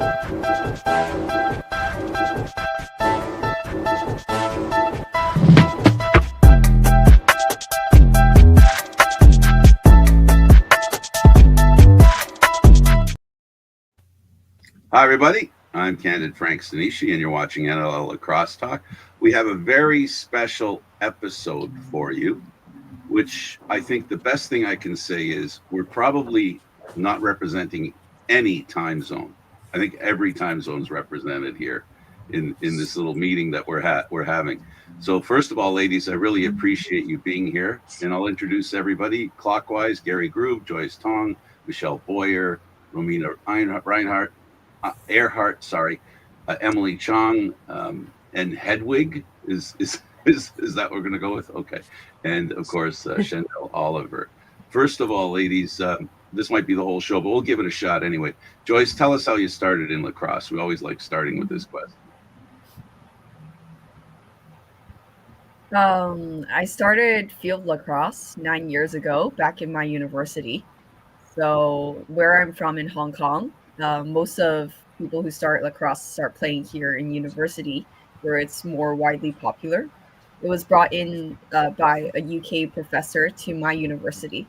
Hi, everybody. I'm Candid Frank Stanisci, and you're watching NLL Lacrosse Talk. We have a very special episode for you, which I think the best thing I can say is we're probably not representing any time zone. I think every time zone is represented here in this little meeting that we're having. So first of all, ladies, I really appreciate you being here, and I'll introduce everybody clockwise: Gary Groob, Joyce Tong, Michelle Boyer, Romina Reinhardt, Earhart, sorry, Emily Chong, and Hedwig is that what we're going to go with? Okay, and of course Chantel Oliver. First of all, ladies, this might be the whole show, but we'll give it a shot anyway. Joyce, tell us how you started in lacrosse. We always like starting with this question. I started field lacrosse 9 years ago back in my university. So where I'm from in Hong Kong, most of people who start lacrosse start playing here in university, where it's more widely popular. It was brought in by a UK professor to my university.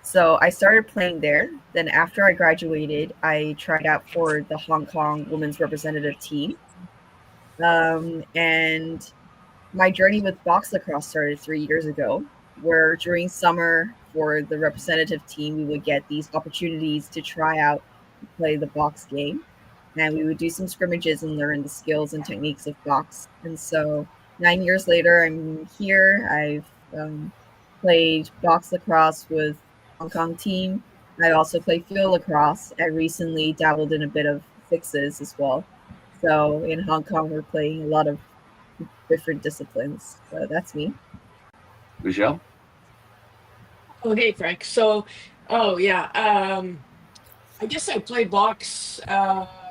So I started playing there. Then after I graduated, I tried out for the Hong Kong women's representative team. And my journey with box lacrosse started 3 years ago, where during summer for the representative team, we would get these opportunities to try out to play the box game. And we would do some scrimmages and learn the skills and techniques of box. And so 9 years later, I'm here. I've played box lacrosse with Hong Kong team. I also play field lacrosse. I recently dabbled in a bit of sixes as well. So in Hong Kong, we're playing a lot of different disciplines. So that's me. Michelle? Okay, Frank. So, I guess I played box,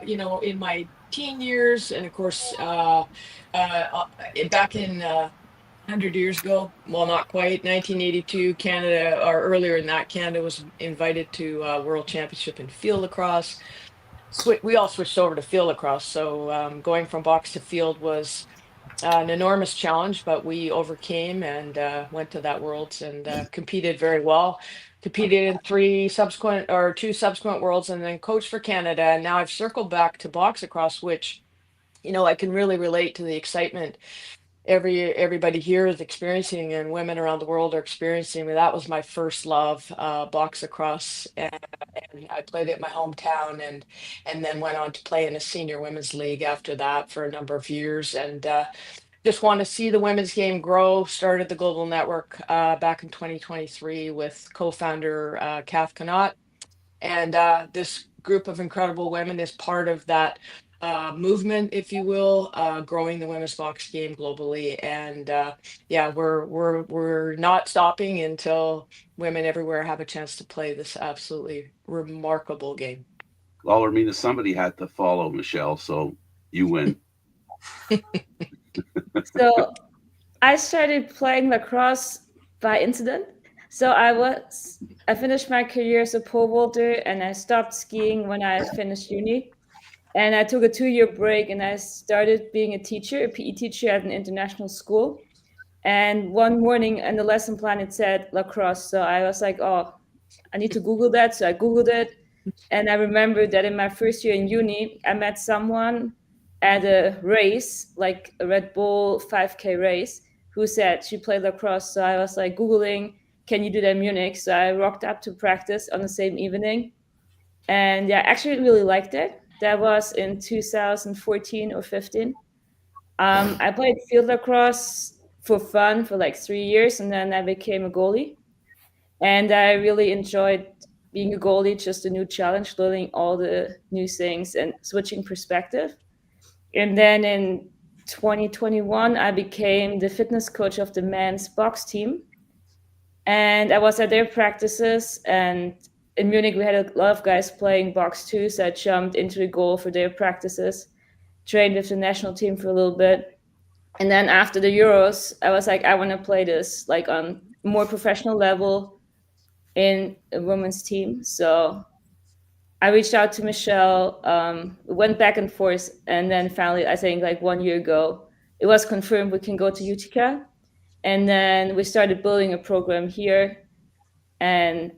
in my teen years, and of course, back in 100 years ago, well, not quite, 1982, Canada, or earlier than that, Canada was invited to World Championship in field lacrosse. We all switched over to field lacrosse, so going from box to field was an enormous challenge, but we overcame and went to that Worlds and competed very well. Competed in two subsequent Worlds, and then coached for Canada. And now I've circled back to box lacrosse, which I can really relate to the excitement everybody here is experiencing, and women around the world are experiencing. That was my first love, box lacrosse, and I played it in my hometown, and then went on to play in a senior women's league after that for a number of years, and just want to see the women's game grow. Started the Global Network back in 2023 with co-founder Kath Connaught, and this group of incredible women is part of that movement, if you will, growing the women's box game globally. And we're not stopping until women everywhere have a chance to play this absolutely remarkable game. Well, Romina, somebody had to follow Michelle, so you win. So I started playing lacrosse by incident. So I finished my career as a pole vaulter, and I stopped skiing when I finished uni. And I took a 2-year break, and I started being a teacher, a PE teacher at an international school. And one morning in the lesson plan, it said lacrosse. So I was like, oh, I need to Google that. So I Googled it. And I remember that in my first year in uni, I met someone at a race, like a Red Bull 5K race, who said she played lacrosse. So I was like Googling, can you do that in Munich? So I rocked up to practice on the same evening. And yeah, I actually really liked it. That was in 2014 or 15. I played field lacrosse for fun for like 3 years, and then I became a goalie. And I really enjoyed being a goalie, just a new challenge, learning all the new things and switching perspective. And then in 2021, I became the fitness coach of the men's box team. And I was at their practices, and in Munich, we had a lot of guys playing box too. So I jumped into the goal for their practices, trained with the national team for a little bit. And then after the Euros, I was like, I want to play this like on more professional level in a women's team. So I reached out to Michelle, went back and forth, and then finally, I think like 1 year ago, it was confirmed we can go to Utica. And then we started building a program here. And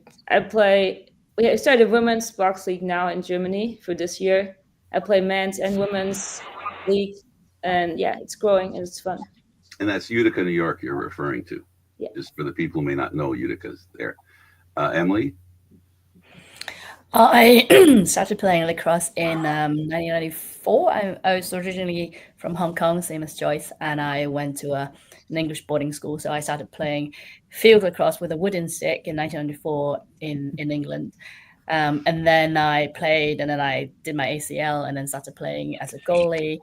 we started women's box league now in Germany for this year. I play men's and women's league. And yeah, it's growing and it's fun. And that's Utica, New York, you're referring to. Yeah. Just for the people who may not know, Utica's there. Emily? I started playing lacrosse in 1994. I was originally from Hong Kong, same as Joyce, and I went to an English boarding school. So I started playing field lacrosse with a wooden stick in 1994 in England. And then I played, and then I did my ACL, and then started playing as a goalie.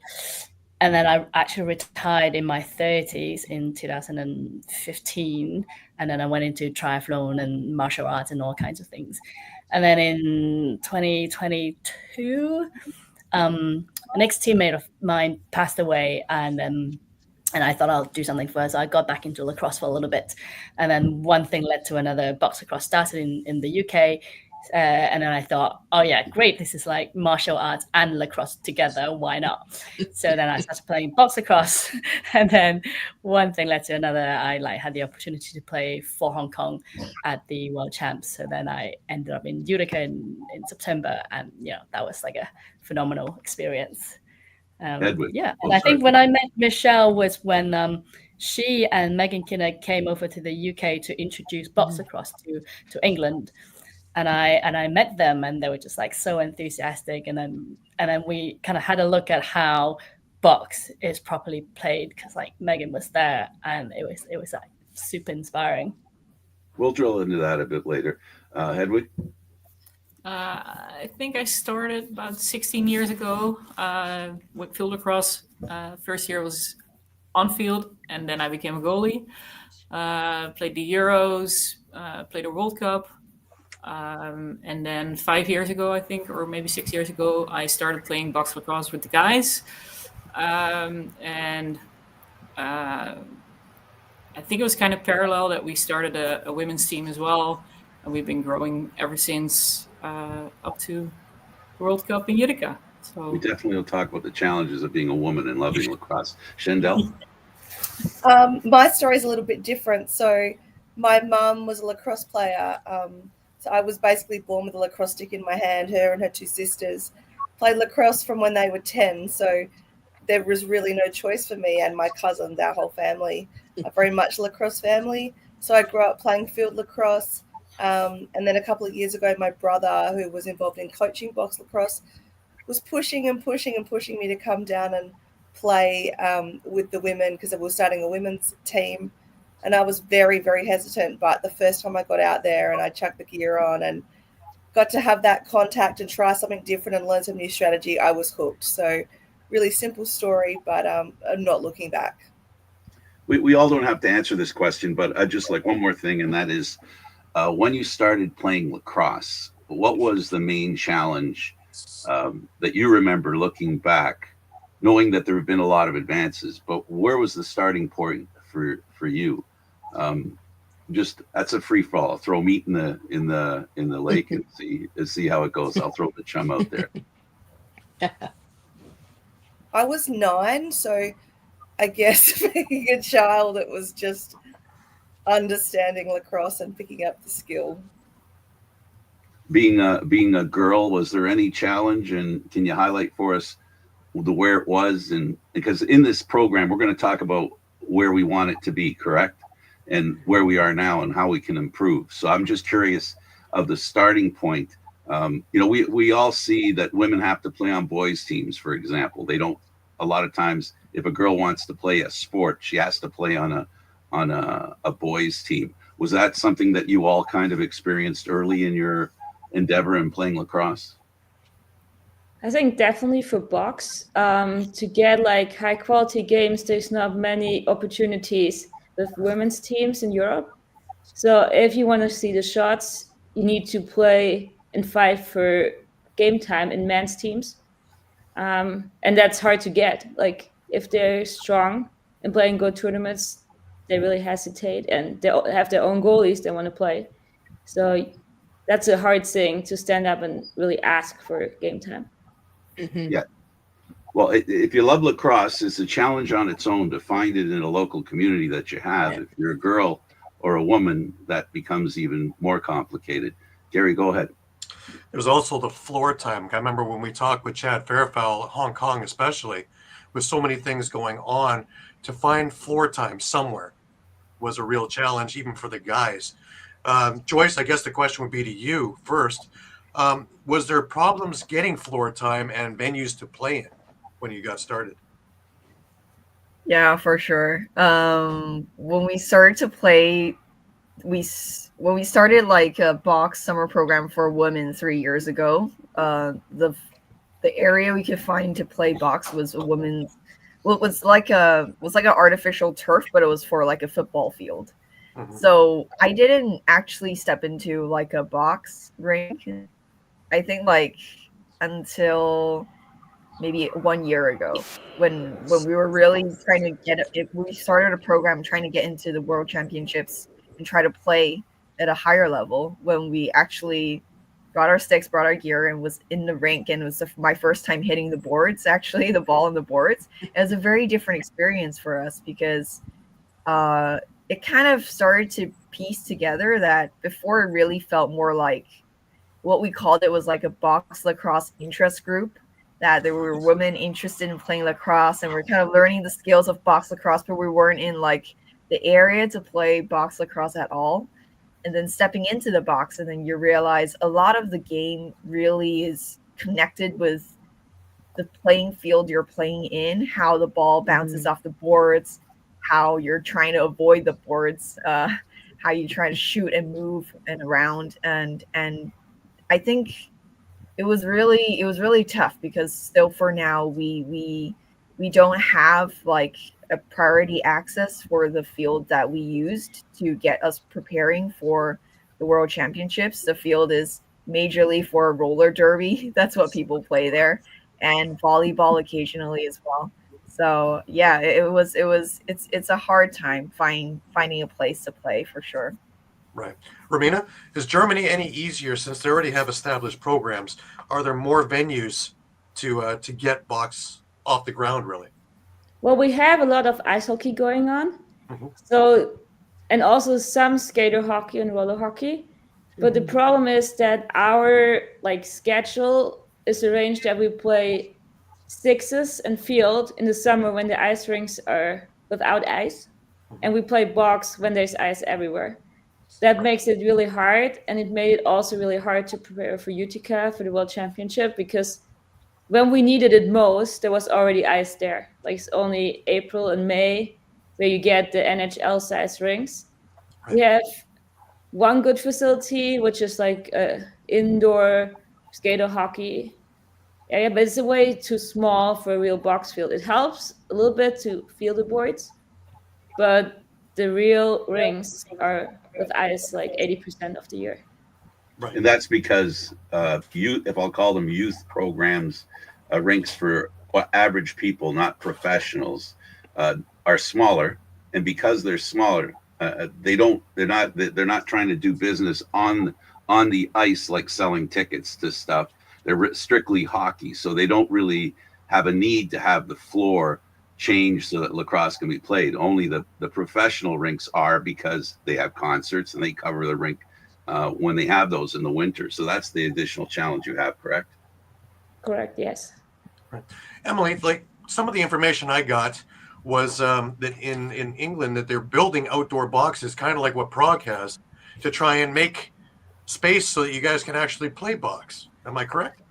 And then I actually retired in my 30s in 2015. And then I went into triathlon and martial arts and all kinds of things. And then in 2022, an ex-teammate of mine passed away, and I thought I'll do something for her. So I got back into lacrosse for a little bit. And then one thing led to another. Box lacrosse started in the UK. And then I thought, oh yeah, great. This is like martial arts and lacrosse together. Why not? So then I started playing box lacrosse. And then one thing led to another. I had the opportunity to play for Hong Kong at the World Champs. So then I ended up in Utica in September. And that was like a phenomenal experience. Edward. Yeah. And I think when I met Michelle was when she and Megan Kinnock came over to the UK to introduce box lacrosse to England. And I met them, and they were just like so enthusiastic. And then we kind of had a look at how box is properly played, because like Megan was there, and it was like super inspiring. We'll drill into that a bit later. Hedwig? I think I started about 16 years ago with field lacrosse. First year was on field, and then I became a goalie. Played the Euros, played a World Cup. And then 5 years ago, I think, or maybe 6 years ago, I started playing box lacrosse with the guys. And I think it was kind of parallel that we started a women's team as well. And we've been growing ever since up to the World Cup in Utica. So We definitely will talk about the challenges of being a woman and loving lacrosse. Shendel? My story is a little bit different. So my mum was a lacrosse player. So I was basically born with a lacrosse stick in my hand. Her and her two sisters played lacrosse from when they were 10. So there was really no choice for me and my cousins, our whole family, are very much a lacrosse family. So I grew up playing field lacrosse. And then a couple of years ago, my brother, who was involved in coaching box lacrosse, was pushing me to come down and play with the women, because we were starting a women's team. And I was very, very hesitant. But the first time I got out there and I chucked the gear on and got to have that contact and try something different and learn some new strategy, I was hooked. So really simple story, but I'm not looking back. We all don't have to answer this question, but I just like one more thing, and that is when you started playing lacrosse, what was the main challenge that you remember looking back, knowing that there have been a lot of advances, but where was the starting point for you? Just that's a free fall. I'll throw meat in the lake and see how it goes. I'll throw the chum out there. I was 9, so I guess being a child, it was just understanding lacrosse and picking up the skill. Being a girl, was there any challenge, and can you highlight for us where it was? And because in this program we're going to talk about where we want it to be, correct, and where we are now and how we can improve. So I'm just curious of the starting point. We all see that women have to play on boys teams, for example. They don't, a lot of times if a girl wants to play a sport, she has to play on a boys team. Was that something that you all kind of experienced early in your endeavor in playing lacrosse? I think definitely for box, to get like high quality games, there's not many opportunities with women's teams in Europe. So if you want to see the shots, you need to play and fight for game time in men's teams. And that's hard to get. Like if they're strong and playing good tournaments, they really hesitate, and they have their own goalies they want to play. So that's a hard thing to stand up and really ask for game time. Mhm. Yeah. Well, if you love lacrosse, it's a challenge on its own to find it in a local community that you have. If you're a girl or a woman, that becomes even more complicated. Gary, go ahead. There's also the floor time. I remember when we talked with Chad Fairfowl, Hong Kong especially, with so many things going on, to find floor time somewhere was a real challenge, even for the guys. Joyce, I guess the question would be to you first. Was there problems getting floor time and venues to play in when you got started? Yeah, for sure. When we started to play, when we started like a box summer program for women 3 years ago, the area we could find to play box was a women's. Well, it was like an artificial turf, but it was for like a football field. Mhm. So I didn't actually step into like a box rink. I think like until maybe 1 year ago when we were really trying to get it. We started a program trying to get into the World Championships and try to play at a higher level. When we actually got our sticks, brought our gear, and was in the rink, and it was my first time hitting the boards, actually the ball on the boards. It was a very different experience for us because it kind of started to piece together that before it really felt more like what we called it was like a box lacrosse interest group, that there were women interested in playing lacrosse and we're kind of learning the skills of box lacrosse, but we weren't in like the area to play box lacrosse at all. And then stepping into the box, and then you realize a lot of the game really is connected with the playing field you're playing in, how the ball bounces off the boards, how you're trying to avoid the boards, how you try to shoot and move and around. And I think it was really tough because still for now we don't have like a priority access for the field that we used to get us preparing for the World Championships. The field is majorly for roller derby. That's what people play there, and volleyball occasionally as well. So yeah, it's a hard time finding a place to play for sure. Right. Romina, is Germany any easier since they already have established programs? Are there more venues to get box off the ground, really? Well, we have a lot of ice hockey going on. Mhm. So, and also some skater hockey and roller hockey. But the problem is that our like schedule is arranged that we play sixes and field in the summer when the ice rinks are without ice, and we play box when there's ice everywhere. That makes it really hard, and it made it also really hard to prepare for Utica for the World Championship because when we needed it most, there was already ice there. Like it's only April and May where you get the NHL size rinks. We have one good facility, which is like indoor skater hockey area, but it's a way too small for a real box field. It helps a little bit to feel the boards, but the real rinks are with ice like 80% of the year. And that's because if I'll call them youth programs, rinks for average people, not professionals, are smaller. And because they're smaller, they're not trying to do business on the ice like selling tickets to stuff. They're strictly hockey, so they don't really have a need to have the floor changed so that lacrosse can be played. Only the professional rinks are, because they have concerts and they cover the rink when they have those in the winter. So that's the additional challenge you have, correct? Correct, yes. Right. Emily, like some of the information I got was that in England that they're building outdoor boxes, kind of like what Prague has, to try and make space so that you guys can actually play box. Am I correct?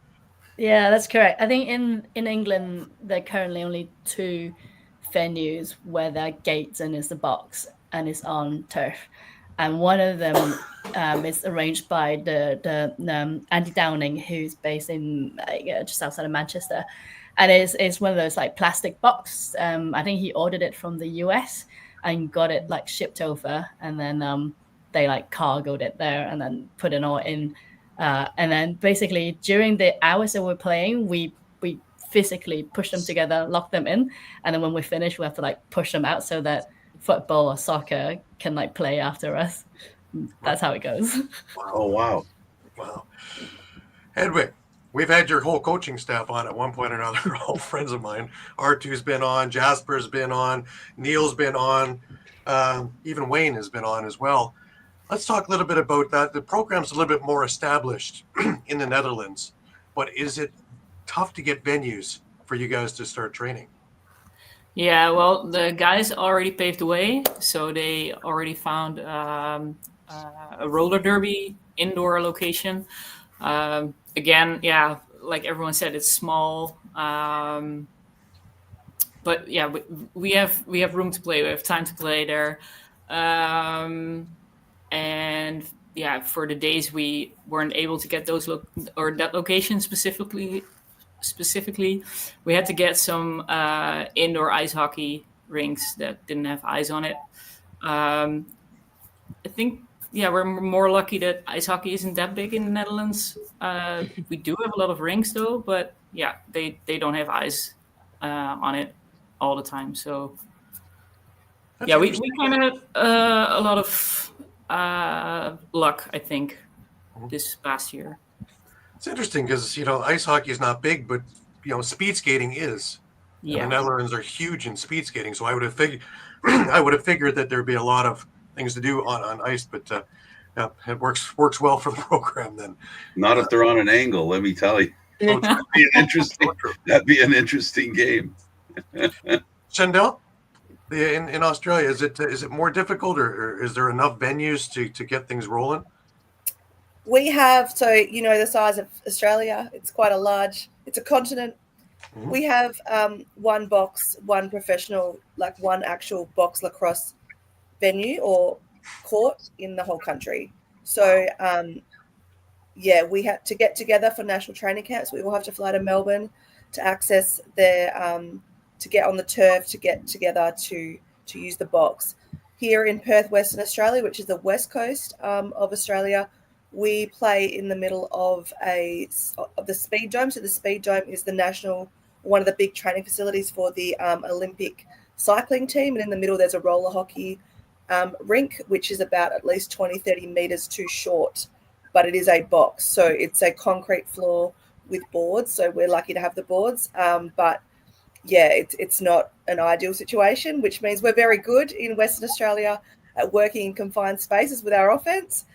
Yeah, that's correct. I think in England, there are currently only 2 venues where there are gates and it's a box and it's on turf. And one of them is arranged by the Andy Downing, who's based in just outside of Manchester. And it's one of those like plastic box. I think he ordered it from the US and got it like shipped over. And then they like cargoed it there and then put it all in. And then basically during the hours that we're playing, we physically push them together, lock them in, and then when we finish, we have to like push them out so that football or soccer can like play after us. That's how it goes. Oh wow! Wow. Hedwig, we've had your whole coaching staff on at one point or another, all friends of mine. R2's been on, Jasper's been on, Neil's been on, even Wayne has been on as well. Let's talk a little bit about that. The program's a little bit more established in the Netherlands, but is it tough to get venues for you guys to start training? Yeah, well, the guys already paved the way, so they already found a roller derby indoor location. Again, yeah, like everyone said, it's small, but yeah, we have room to play. We have time to play there, and yeah, for the days we weren't able to get those that location specifically, we had to get some indoor ice hockey rinks that didn't have ice on it. I think, yeah, we're more lucky that ice hockey isn't that big in the Netherlands. We do have a lot of rinks though, but yeah, they don't have ice on it all the time. So That's yeah, we interesting. kind of had a lot of luck, I think, this past year. It's interesting because, ice hockey is not big, but, speed skating is. Yeah. And the Netherlands are huge in speed skating. So I would have figured that there'd be a lot of things to do on ice, but yeah, it works well for the program then. Not if they're on an angle, let me tell you. That'd be an interesting game. Chandel, in Australia, is it more difficult, or is there enough venues to get things rolling? We have, so the size of Australia, it's quite it's a continent. Mm-hmm. We have one professional, like one actual box lacrosse venue or court in the whole country. So yeah, we have to get together for national training camps. We will have to fly to Melbourne to access their to get on the turf, to get together to use the box. Here in Perth, Western Australia, which is the west coast of Australia, we play in the middle of the Speed Dome. So the Speed Dome is one of the big training facilities for the Olympic cycling team. And in the middle, there's a roller hockey rink, which is about at least 20, 30 meters too short, but it is a box. So it's a concrete floor with boards. So we're lucky to have the boards. But yeah, it's not an ideal situation, which means we're very good in Western Australia at working in confined spaces with our offense.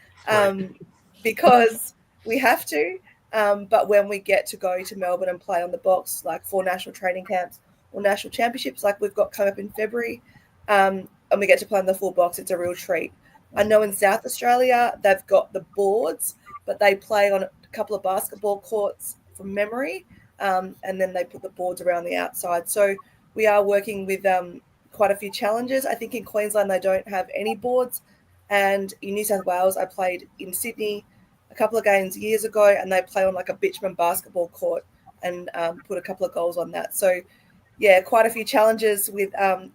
Because we have to, but when we get to go to Melbourne and play on the box, like for national training camps or national championships, like we've got coming up in February, and we get to play on the full box, it's a real treat. I know in South Australia, they've got the boards, but they play on a couple of basketball courts from memory, and then they put the boards around the outside. So we are working with quite a few challenges. I think in Queensland, they don't have any boards. And in New South Wales, I played in Sydney a couple of games years ago, and they play on like a Bitchman basketball court and put a couple of goals on that. So, yeah, quite a few challenges with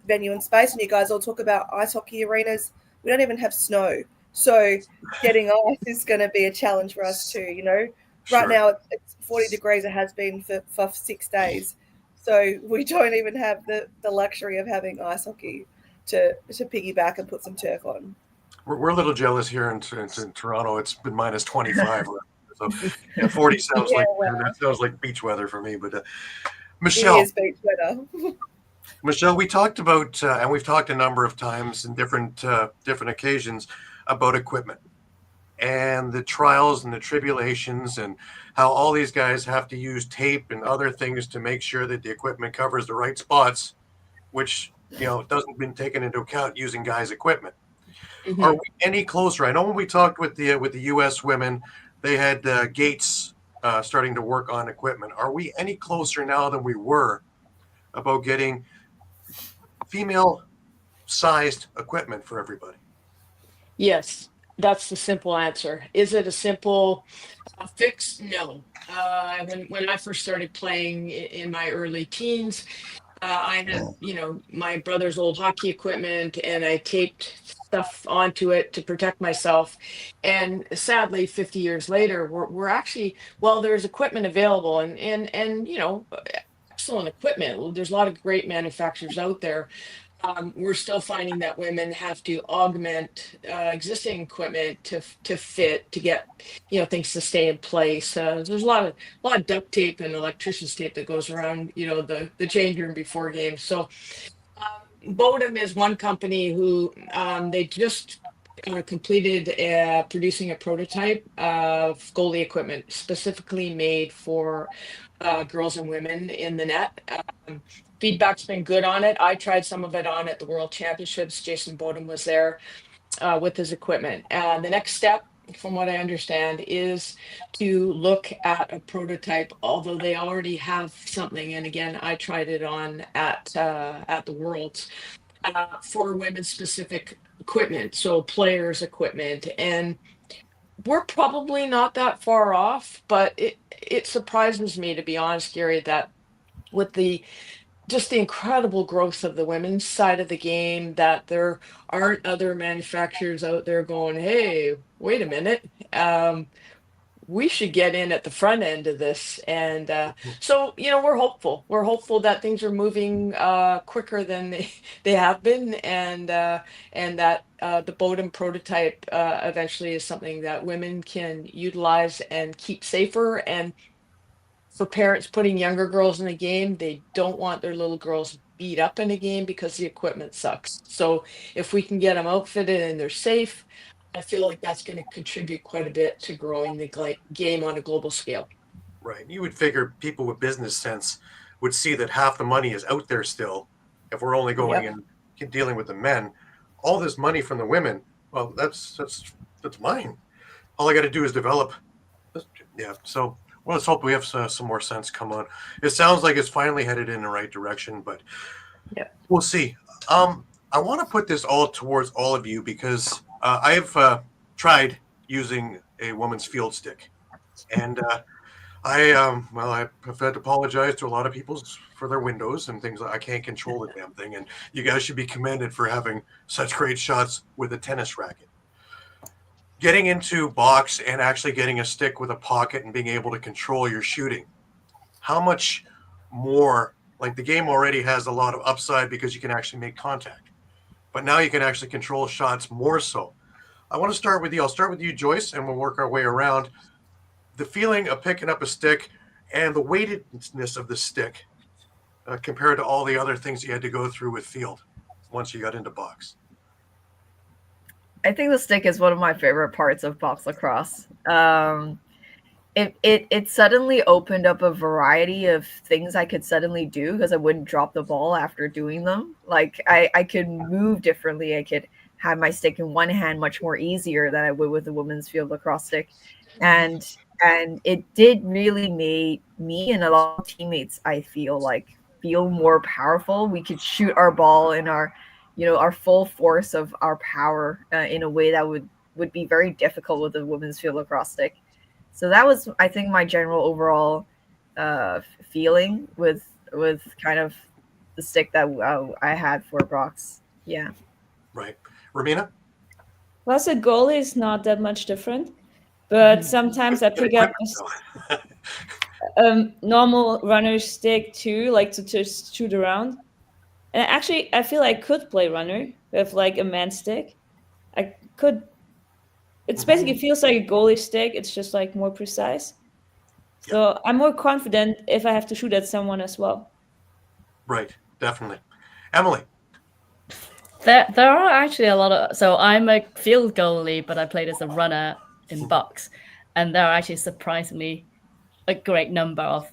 venue and space. And you guys all talk about ice hockey arenas. We don't even have snow. So getting ice is going to be a challenge for us too, Sure. Right now, it's 40 degrees. It has been for 6 days. So we don't even have the luxury of having ice hockey to piggyback and put some turf on. We're a little jealous here in Toronto. It's been minus 25. So 40 sounds that sounds like beach weather for me. But Michelle, it is beach weather. Michelle, we talked about and we've talked a number of times in different occasions about equipment and the trials and the tribulations and how all these guys have to use tape and other things to make sure that the equipment covers the right spots, which doesn't been taken into account using guys' equipment. Mm-hmm. Are we any closer? I know when we talked with the U.S. women, they had Gates starting to work on equipment. Are we any closer now than we were about getting female-sized equipment for everybody? Yes, that's the simple answer. Is it a simple fix? No. When I first started playing in my early teens, I had, my brother's old hockey equipment, and I taped stuff onto it to protect myself. And sadly, 50 years later, we're actually, there's equipment available and excellent equipment. There's a lot of great manufacturers out there. we're still finding that women have to augment existing equipment to fit to get things to stay in place. There's a lot of duct tape and electrician's tape that goes around the change room before games. So Bodum is one company who they just completed producing a prototype of goalie equipment specifically made for girls and women in the net. Feedback's been good on it. I tried some of it on at the World Championships. Jason Bodum was there with his equipment. The next step, from what I understand, is to look at a prototype, although they already have something. And again, I tried it on at the Worlds for women's specific equipment, so players' equipment. And we're probably not that far off, but it surprises me, to be honest, Gary, that with just the incredible growth of the women's side of the game, that there aren't other manufacturers out there going, hey, wait a minute, we should get in at the front end of this. And so we're hopeful that things are moving quicker than they have been, and that the Bodum prototype eventually is something that women can utilize and keep safer. And for parents putting younger girls in the game, they don't want their little girls beat up in a game because the equipment sucks. So if we can get them outfitted and they're safe, I feel like that's going to contribute quite a bit to growing the game on a global scale. Right. You would figure people with business sense would see that half the money is out there still. If we're only going and dealing with the men, all this money from the women, well, that's mine. All I got to do is develop. Yeah. So, well, let's hope we have some more sense come on. It sounds like it's finally headed in the right direction, but we'll see. I want to put this all towards all of you because I've tried using a woman's field stick, and I have had to apologize to a lot of people for their windows and things. I can't control the damn thing, and you guys should be commended for having such great shots with a tennis racket. Getting into box and actually getting a stick with a pocket and being able to control your shooting. How much more, like the game already has a lot of upside because you can actually make contact, but now you can actually control shots more so. I want to start with you. I'll start with you, Joyce, and we'll work our way around. The feeling of picking up a stick and the weightedness of the stick compared to all the other things you had to go through with field once you got into box. I think the stick is one of my favorite parts of box lacrosse. It suddenly opened up a variety of things I could suddenly do because I wouldn't drop the ball after doing them. Like I could move differently. I could have my stick in one hand much more easier than I would with a women's field lacrosse stick. And it did really make me and a lot of teammates, I feel more powerful. We could shoot our ball in our full force of our power in a way that would be very difficult with a women's field lacrosse stick. So that was, I think, my general overall feeling with kind of the stick that I had for box. Yeah. Right. Romina? Well, as a goalie, it's not that much different, but sometimes I pick up a normal runner stick too, like to just shoot around. And actually, I feel I could play runner with like a man stick. I could. It's basically feels like a goalie stick. It's just like more precise. So I'm more confident if I have to shoot at someone as well. Right, definitely. Emily? There are actually a lot of... So I'm a field goalie, but I played as a runner in box. And there are actually surprisingly a great number of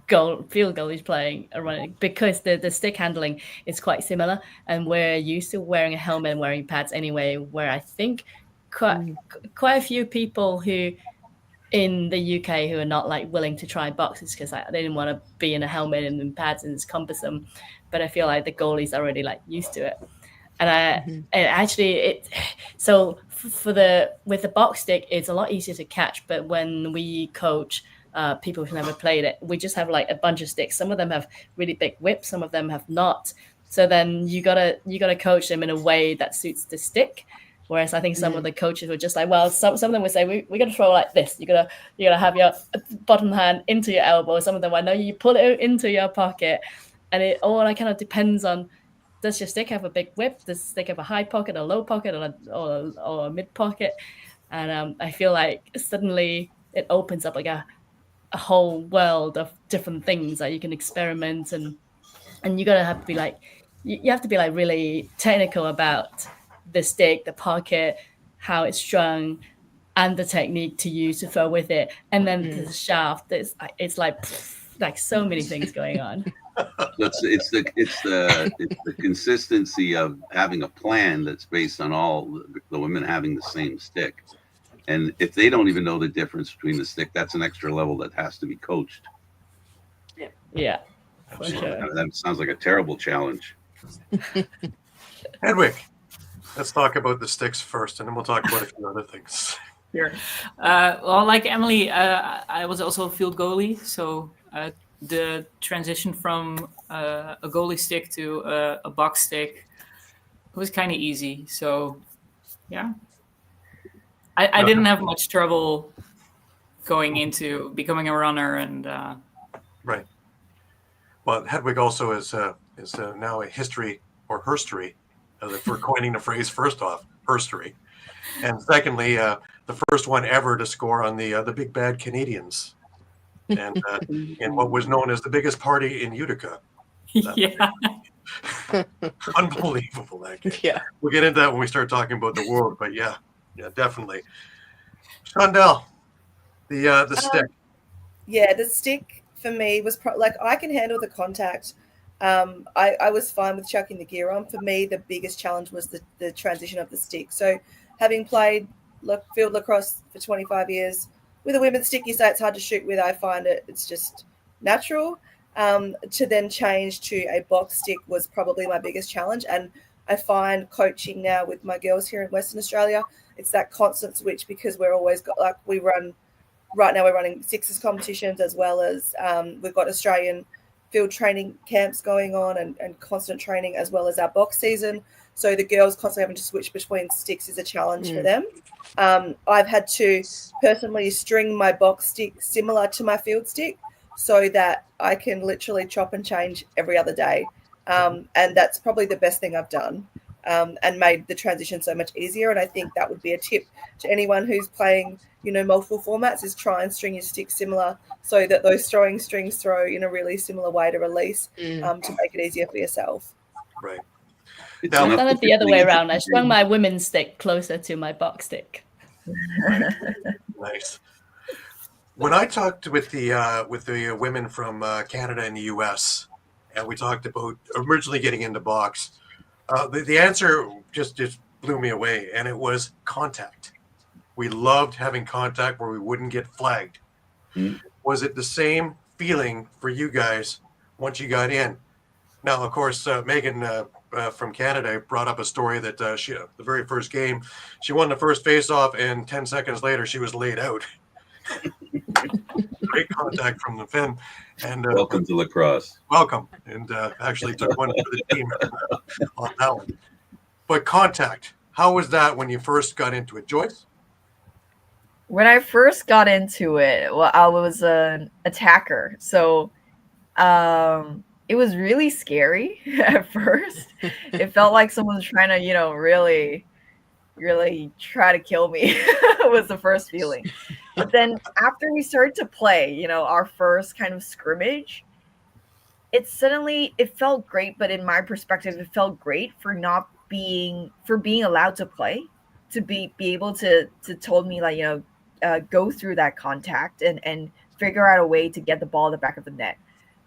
field goalies playing a running because the stick handling is quite similar. And we're used to wearing a helmet and wearing pads anyway, where I think quite a few people who in the UK who are not like willing to try boxes because they didn't want to be in a helmet and in pads and it's cumbersome. But I feel like the goalies are already like used to it. And with the box stick, it's a lot easier to catch. But when we coach people who've never played it, we just have like a bunch of sticks. Some of them have really big whips, some of them have not. So then you gotta coach them in a way that suits the stick. Whereas I think some of the coaches were just like, well, some of them would say, we got to throw like this. You gotta have your bottom hand into your elbow. Some of them, I know you pull it into your pocket, and it all kind of depends on does your stick have a big whip? Does the stick have a high pocket, a low pocket, or a mid pocket? And I feel like suddenly it opens up like a whole world of different things that you can experiment, and you gotta have to be like, you have to be like really technical about the stick, the pocket, how it's strung, and the technique to use to throw with it, and then the shaft. It's like so many things going on. It's the consistency of having a plan that's based on all the women having the same stick. And if they don't even know the difference between the stick, that's an extra level that has to be coached. Yeah, for sure. That sounds like a terrible challenge. Hedwig, let's talk about the sticks first, and then we'll talk about a few other things. Sure. Well, like Emily, I was also a field goalie, so the transition from a goalie stick to a box stick was kind of easy. So, yeah, I didn't have much trouble going into becoming a runner, and Right. Well, Hedwig also is now a history or herstory, if we're coining the phrase. First off, herstory, and secondly, the first one ever to score on the Big Bad Canadians, and in what was known as the biggest party in Utica. yeah. Unbelievable, that game. Yeah. We'll get into that when we start talking about the world, but yeah, definitely. Chandel, the stick. Yeah, the stick for me was like I can handle the contact. I was fine with chucking the gear on. For me, the biggest challenge was the transition of the stick. So having played field lacrosse for 25 years, with a women's stick, you say it's hard to shoot with. I find it's just natural. To then change to a box stick was probably my biggest challenge. And I find coaching now with my girls here in Western Australia, it's that constant switch, because we're always got, like, right now we're running sixes competitions, as well as we've got Australian field training camps going on, and constant training, as well as our box season. So the girls constantly having to switch between sticks is a challenge for them. I've had to personally string my box stick similar to my field stick, so that I can literally chop and change every other day. And that's probably the best thing I've done, and made the transition so much easier. And I think that would be a tip to anyone who's playing, multiple formats, is try and string your stick similar, so that those throwing strings throw in a really similar way to release, to make it easier for yourself. Right. I've done it the other way around. I strung my women's stick closer to my box stick. Right. Nice. When I talked with the women from Canada and the US, and we talked about originally getting into box, the answer just blew me away, and it was contact. We loved having contact where we wouldn't get flagged. Was it the same feeling for you guys once you got in? Now, of course, Megan from Canada brought up a story that the very first game, she won the first face-off, and 10 seconds later, she was laid out. Great contact from the Finn. And welcome to lacrosse. Welcome. And actually took one for the team on that one. But contact, how was that when you first got into it, Joyce? When I first got into it, well, I was an attacker. So it was really scary at first. It felt like someone was trying to, really, really try to kill me was the first feeling. But then after we started to play, our first kind of scrimmage, it felt great. But in my perspective, it felt great for being allowed to play, to be able to told me, like, go through that contact and figure out a way to get the ball in the back of the net.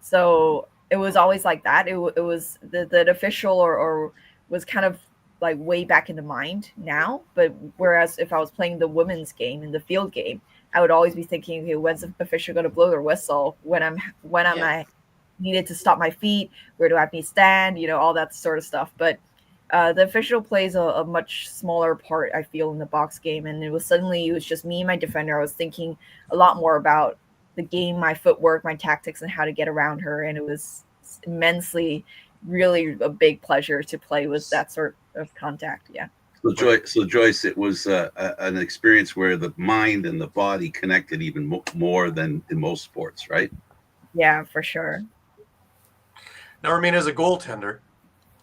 So it was always like that. It was the official or was kind of like way back in the mind now. But whereas if I was playing the women's game in the field game, I would always be thinking, okay, when's the official going to blow their whistle? When am I needed to stop my feet? Where do I have to stand? All that sort of stuff. But the official plays a much smaller part, I feel, in the box game. And it was just me and my defender. I was thinking a lot more about the game, my footwork, my tactics, and how to get around her. And it was immensely, really a big pleasure to play with that sort of contact. Yeah. So Joyce, it was an experience where the mind and the body connected even more than in most sports, right? Yeah, for sure. Now, I mean, as a goaltender,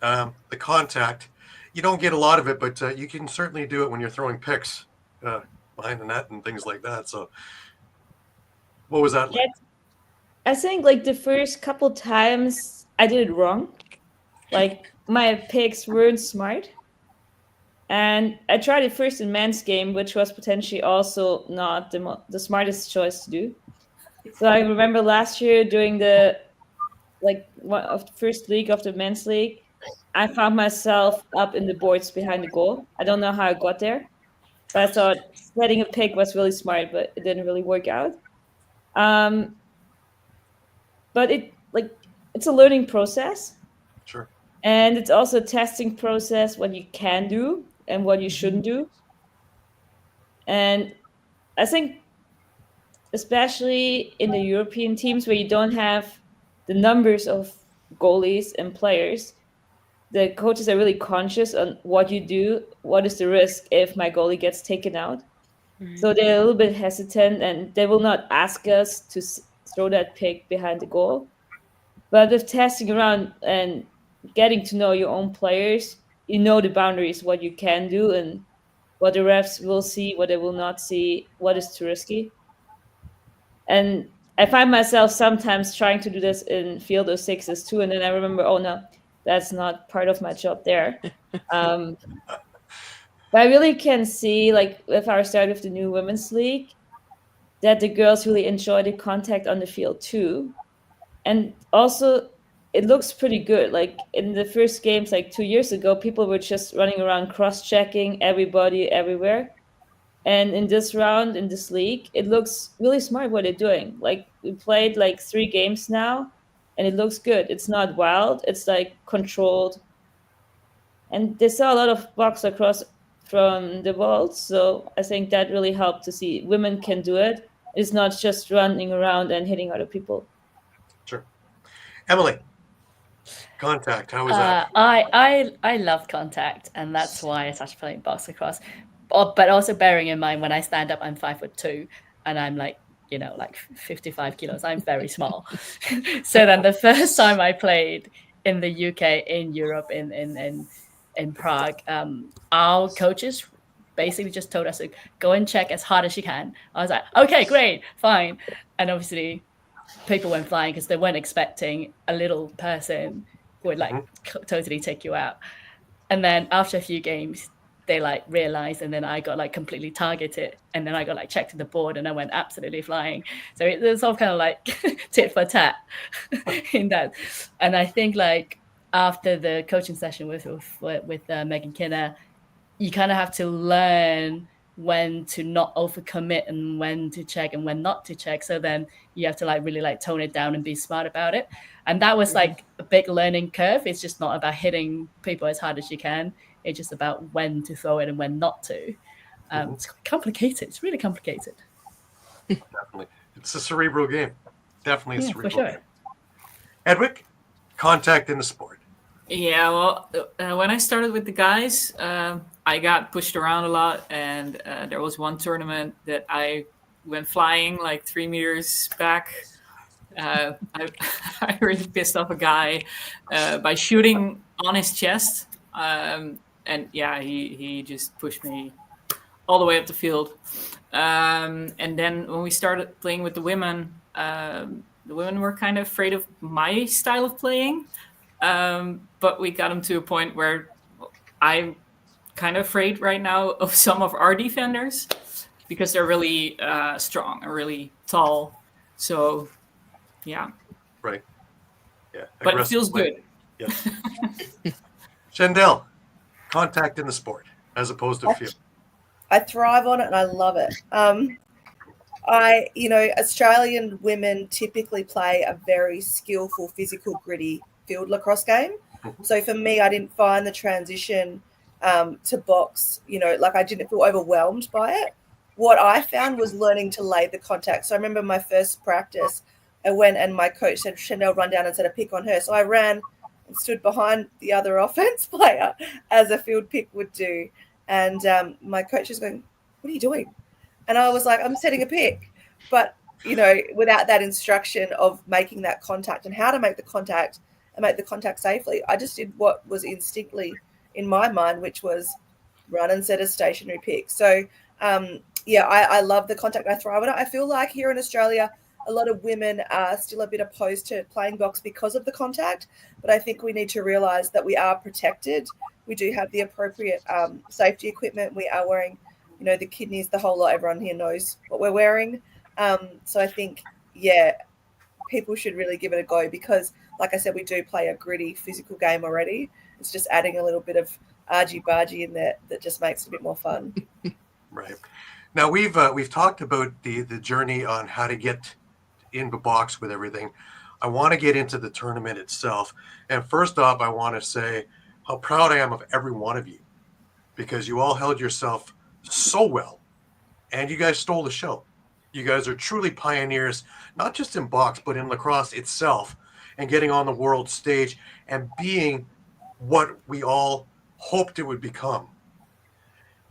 the contact. You don't get a lot of it, but you can certainly do it when you're throwing picks behind the net and things like that. So, what was that like? I think like the first couple times I did it wrong. Like my picks weren't smart. And I tried it first in men's game, which was potentially also not the smartest choice to do. So I remember last year during the one of the first league of the men's league, I found myself up in the boards behind the goal. I don't know how I got there, but I thought setting a pick was really smart, but it didn't really work out. But it's a learning process. Sure. And it's also a testing process, what you can do and what you shouldn't do. And I think especially in the European teams where you don't have the numbers of goalies and players, the coaches are really conscious on what you do, what is the risk if my goalie gets taken out. So they're a little bit hesitant and they will not ask us to throw that pick behind the goal. But with testing around and getting to know your own players, you know the boundaries, what you can do and what the refs will see, what they will not see, what is too risky. And I find myself sometimes trying to do this in field of sixes too, and then I remember, oh no, that's not part of my job there. But I really can see, like with our start of the new women's league, that the girls really enjoy the contact on the field too. And also, it looks pretty good. Like in the first games, like 2 years ago, people were just running around cross-checking everybody everywhere. And in this round, in this league, it looks really smart what they're doing. Like we played like 3 games now, and it looks good. It's not wild. It's like controlled. And they saw a lot of box lacrosse from the world. So I think that really helped to see women can do it. It's not just running around and hitting other people. Sure. Emily, contact, how was that? I love contact, and that's why I started playing box lacrosse. But also bearing in mind, when I stand up, I'm 5'2", and I'm like 55 kilos. I'm very small. So then the first time I played in the UK, in Europe, in Prague, our coaches basically just told us to go and check as hard as you can. I was like, okay, great, fine. And obviously people went flying because they weren't expecting a little person who would totally take you out. And then after a few games, they realized, and then I got completely targeted, and then I got checked to the board, and I went absolutely flying. So it was all kind of tit for tat in that. And I think after the coaching session with Megan Kinner, you kind of have to learn when to not overcommit and when to check and when not to check. So then you have to really tone it down and be smart about it. And that was a big learning curve. It's just not about hitting people as hard as you can. It's just about when to throw it and when not to. It's complicated. It's really complicated. Definitely. It's a cerebral game. Definitely a cerebral for sure. game. Edwick, contact in the sport. Yeah, well, when I started with the guys, I got pushed around a lot, and there was one tournament that I went flying 3 meters back. I really pissed off a guy by shooting on his chest. And yeah, he just pushed me all the way up the field. And then when we started playing with the women were kind of afraid of my style of playing. But we got them to a point where I'm kind of afraid right now of some of our defenders because they're really strong and really tall. So, yeah. Right. Yeah. But it feels good. Yeah. Shandell, contact in the sport as opposed to field. I thrive on it and I love it. Australian women typically play a very skillful, physical, gritty field lacrosse game. So for me, I didn't find the transition to box, I didn't feel overwhelmed by it. What I found was learning to lay the contact. So I remember my first practice, I went and my coach said, Chanel, run down and set a pick on her. So I ran and stood behind the other offense player as a field pick would do. And my coach was going, what are you doing? And I was like, I'm setting a pick. But, without that instruction of making that contact and how to make the contact and make the contact safely. I just did what was instinctively in my mind, which was run and set a stationary pick. So I love the contact. I thrive on it. I feel like here in Australia, a lot of women are still a bit opposed to playing box because of the contact, but I think we need to realise that we are protected. We do have the appropriate safety equipment. We are wearing, the kidneys, the whole lot. Everyone here knows what we're wearing. So I think, people should really give it a go because, like I said, we do play a gritty physical game already. It's just adding a little bit of argy-bargy in there that just makes it a bit more fun. Right. Now, we've talked about the journey on how to get in the box with everything. I want to get into the tournament itself. And first off, I want to say how proud I am of every one of you because you all held yourself so well and you guys stole the show. You guys are truly pioneers, not just in box, but in lacrosse itself and getting on the world stage and being what we all hoped it would become.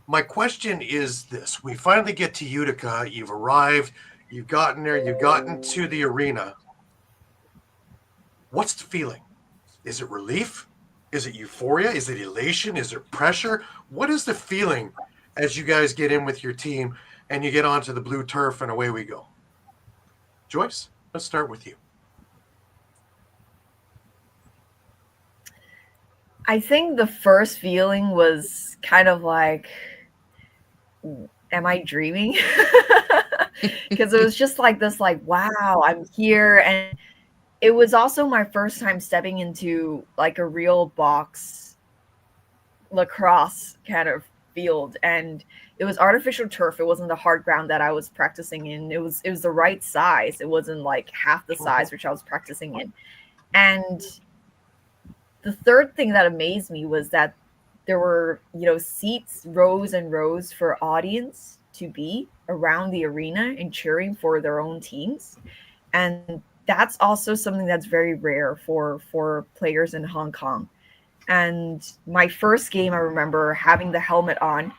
My question is this. We finally get to Utica. You've arrived. You've gotten there. You've gotten to the arena. What's the feeling? Is it relief? Is it euphoria? Is it elation? Is it pressure? What is the feeling as you guys get in with your team and you get onto the blue turf and away we go? Joyce, let's start with you. I think the first feeling was kind of like, am I dreaming? Because it was just like this, like, wow, I'm here. And it was also my first time stepping into like a real box lacrosse kind of field. And it was artificial turf. It wasn't the hard ground that I was practicing in. It was the right size. It wasn't like half the size which I was practicing in. And the third thing that amazed me was that there were, seats, rows and rows for audience to be around the arena and cheering for their own teams. And that's also something that's very rare for players in Hong Kong. And my first game, I remember having the helmet on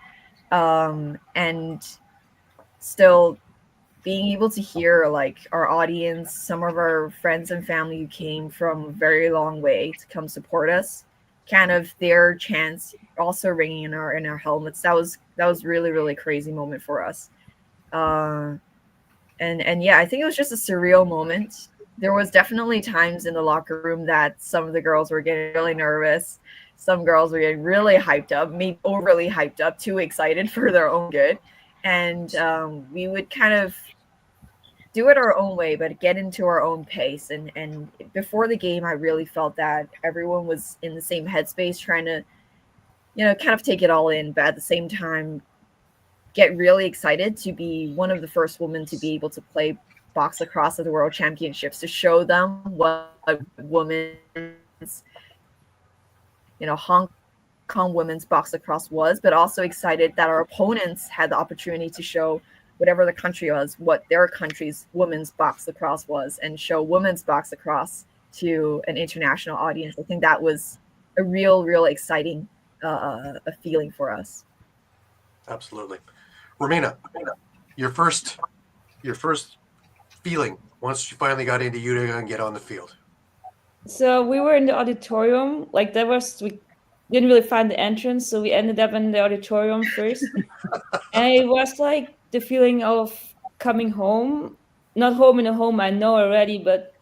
and still being able to hear like our audience, some of our friends and family who came from a very long way to come support us, kind of their chants also ringing in our helmets. That was really, really crazy moment for us. And I think it was just a surreal moment. There was definitely times in the locker room that some of the girls were getting really nervous. Some girls were getting really hyped up, maybe overly hyped up, too excited for their own good. And we would kind of do it our own way, but get into our own pace. And before the game, I really felt that everyone was in the same headspace, trying to, kind of take it all in, but at the same time, get really excited to be one of the first women to be able to play box lacrosse at the World Championships, to show them what women's, Hong Kong women's box lacrosse was, but also excited that our opponents had the opportunity to show whatever the country was, what their country's women's box lacrosse was, and show women's box lacrosse to an international audience. I think that was a real exciting a feeling for us. Absolutely. Romina, your first feeling once you finally got into Utica and get on the field. So we were in the auditorium, we didn't really find the entrance, so we ended up in the auditorium first. And it was like the feeling of coming home, not home in a home I know already, but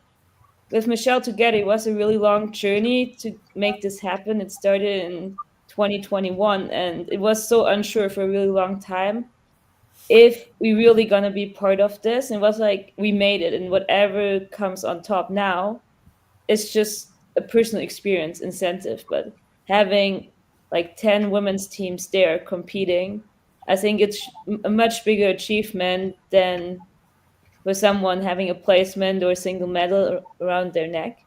with Michelle together, it was a really long journey to make this happen. It started in 2021, and it was so unsure for a really long time if we really gonna be part of this. And it was like, we made it, and whatever comes on top now, it's just a personal experience incentive. But having like 10 women's teams there competing, I think it's a much bigger achievement than for someone having a placement or a single medal around their neck.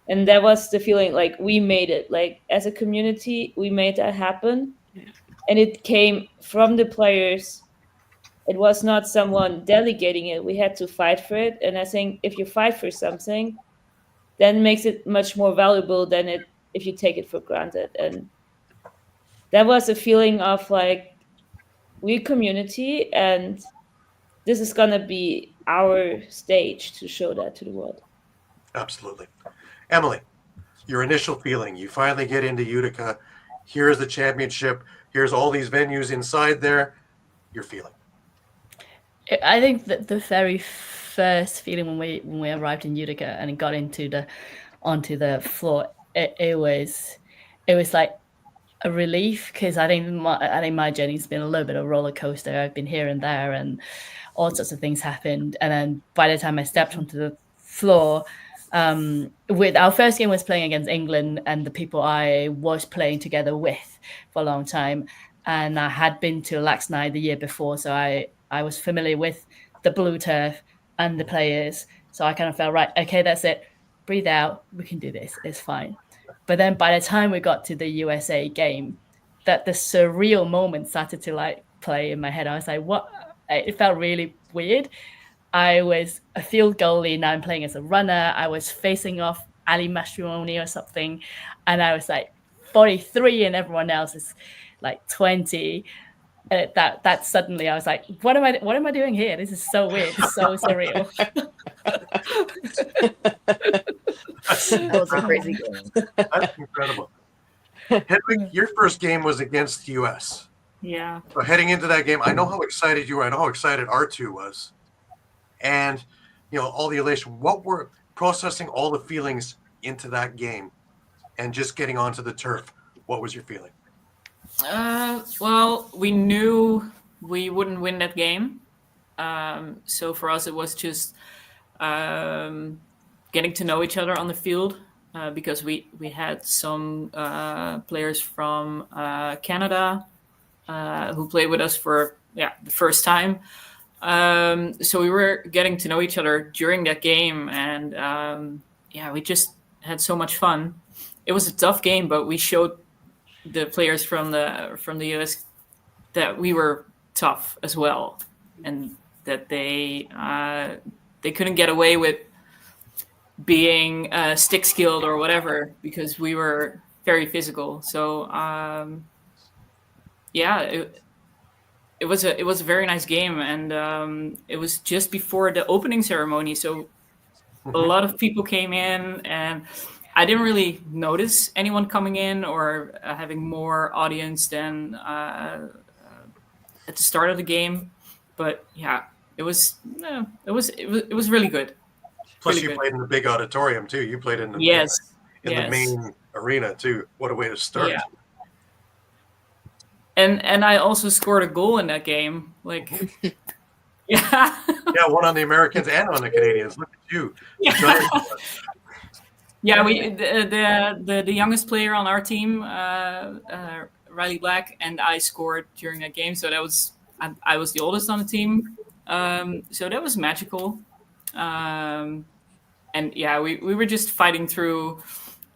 And that was the feeling, like we made it. Like as a community, we made that happen. And it came from the players. It was not someone delegating it. We had to fight for it. And I think if you fight for something, then makes it much more valuable than if you take it for granted. And that was a feeling of like, we community, and this is gonna be our stage to show that to the world. Absolutely. Emily, your initial feeling. You finally get into Utica. Here's the championship. Here's all these venues inside there. Your feeling. I think that the very first feeling when we arrived in Utica and got onto the floor, it was like a relief, because I think my journey's been a little bit of a roller coaster. I've been here and there, and all sorts of things happened. And then by the time I stepped onto the floor, with our first game was playing against England and the people I was playing together with for a long time, and I had been to Lax Night the year before, so I was familiar with the blue turf and the players. So I kind of felt, right, okay, that's it. Breathe out. We can do this. It's fine. But then by the time we got to the USA game, that the surreal moment started to like play in my head. I was like, what? It felt really weird. I was a field goalie. Now I'm playing as a runner. I was facing off Ali Mastroianni or something. And I was like 43 and everyone else is like 20. That suddenly I was like, what am I doing here? This is so weird. It's so surreal. That was a crazy game. That's incredible. Hedwig, your first game was against the US. Yeah. So heading into that game, I know how excited you were. I know how excited R2 was. And, all the elation. What were processing all the feelings into that game and just getting onto the turf? What was your feeling? Well, we knew we wouldn't win that game. So for us, it was just getting to know each other on the field, because we had some players from Canada who played with us for the first time. So we were getting to know each other during that game, and we just had so much fun. It was a tough game, but we showed the players from the US that we were tough as well, and that they couldn't get away with being stick skilled or whatever, because we were very physical. So it was a very nice game, and it was just before the opening ceremony, so a lot of people came in, and I didn't really notice anyone coming in or having more audience than at the start of the game. But it was really good. Plus, really you good. played in the big auditorium too. You played in the the main arena too. What a way to start! Yeah. And I also scored a goal in that game. Like, one on the Americans and on the Canadians. Look at you. Yeah, we the youngest player on our team, Riley Black, and I scored during that game. So I was the oldest on the team. So that was magical. And we were just fighting through,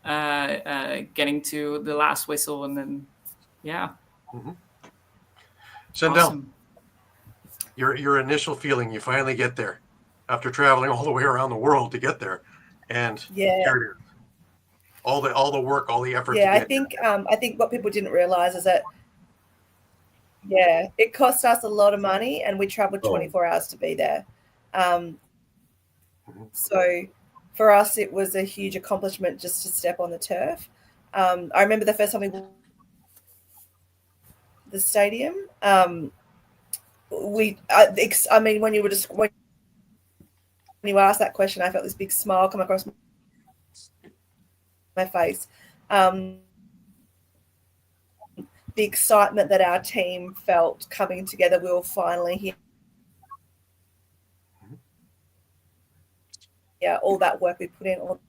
getting to the last whistle, and then Sendell, awesome. your initial feeling, you finally get there after traveling all the way around the world to get there. And here it is. All the work, all the effort. I think what people didn't realize is that it cost us a lot of money, and we traveled 24 hours to be there. So for us, it was a huge accomplishment just to step on the turf. I remember the first time we went to the stadium. When you asked that question, I felt this big smile come across my face. The excitement that our team felt coming together, we were finally here. All that work we put in, all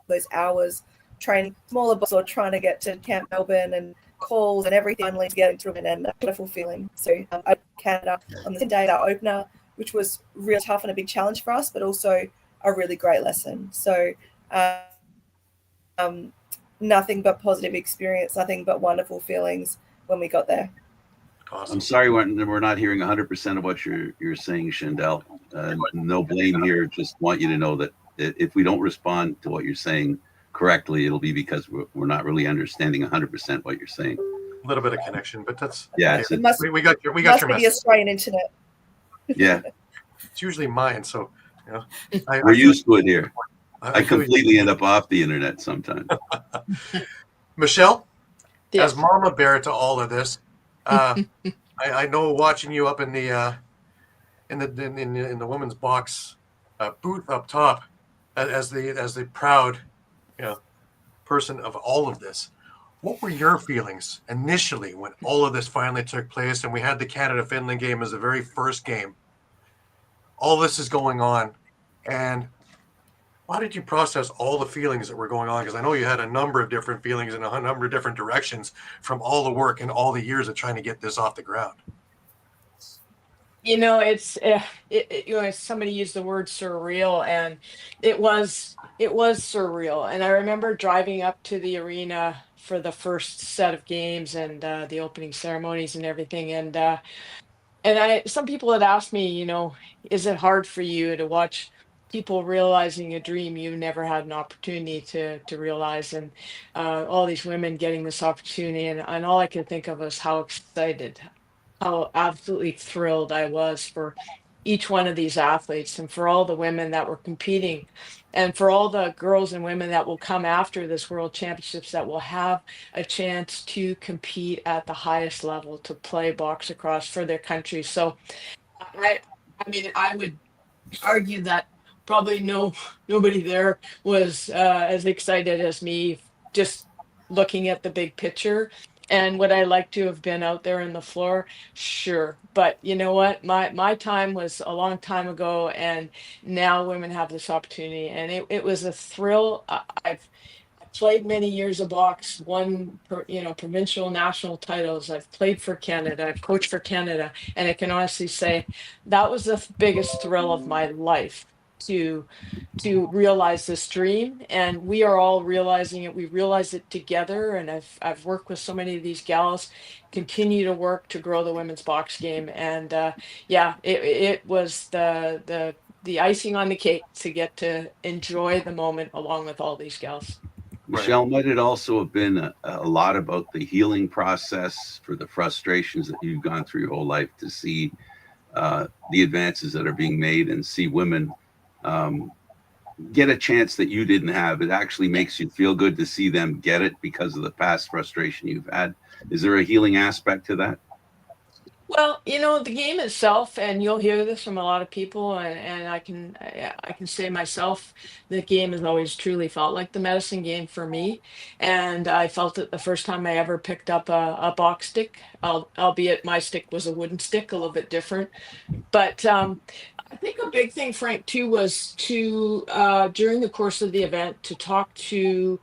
those hours training, smaller boys or trying to get to Camp Melbourne and calls and everything, finally getting through it, and a wonderful feeling. So I Canada on the same day, our opener, which was real tough and a big challenge for us, but also a really great lesson. So nothing but positive experience, nothing but wonderful feelings when we got there. Awesome. I'm sorry we're not hearing 100% of what you're saying, Shandell. No blame here. Just want you to know that if we don't respond to what you're saying correctly, it'll be because we're not really understanding 100% what you're saying. A little bit of connection, but that's we got your must message. be the Australian internet. Yeah, It's usually mine, so we're used to it here. I completely end up off the internet sometimes. Michelle, Yes. as mama bear to all of this, I know watching you up in the women's box booth up top, as the proud, person of all of this. What were your feelings initially when all of this finally took place and we had the Canada-Finland game as the very first game? All this is going on, and how did you process all the feelings that were going on? Because I know you had a number of different feelings in a number of different directions from all the work and all the years of trying to get this off the ground. It's somebody used the word surreal, and it was surreal. And I remember driving up to the arena for the first set of games and the opening ceremonies and everything. And some people had asked me, is it hard for you to watch people realizing a dream you never had an opportunity to realize, and all these women getting this opportunity, and all I could think of was how excited, how absolutely thrilled I was for each one of these athletes, and for all the women that were competing, and for all the girls and women that will come after this World Championships that will have a chance to compete at the highest level, to play box lacrosse for their country. So I would argue that probably nobody there was as excited as me, just looking at the big picture. And would I like to have been out there in the floor? Sure. But you know what? My time was a long time ago, and now women have this opportunity, and it was a thrill. I've played many years of box, won provincial, national titles. I've played for Canada, I've coached for Canada, and I can honestly say that was the biggest thrill of my life, to realize this dream. And we are all realizing it. We realize it together, and I've worked with so many of these gals, continue to work to grow the women's box game. And it was the icing on the cake to get to enjoy the moment along with all these gals. Michelle, might it also have been a lot about the healing process for the frustrations that you've gone through your whole life, to see the advances that are being made and see women get a chance that you didn't have? It actually makes you feel good to see them get it because of the past frustration you've had. Is there a healing aspect to that? Well, the game itself, and you'll hear this from a lot of people, and I can say myself, the game has always truly felt like the medicine game for me. And I felt it the first time I ever picked up a box stick, albeit my stick was a wooden stick, a little bit different. But I think a big thing, Frank, too, was to during the course of the event, to talk to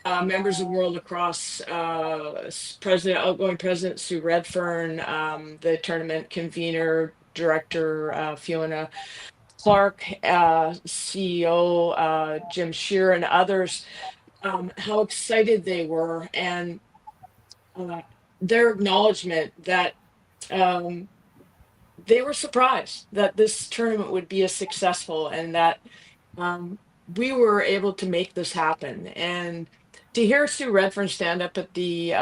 members of World Lacrosse, outgoing president Sue Redfern, the tournament convener director Fiona Clark, CEO Jim Shear, and others, how excited they were, and their acknowledgement that they were surprised that this tournament would be as successful, and that we were able to make this happen. And to hear Sue Redfern stand up at the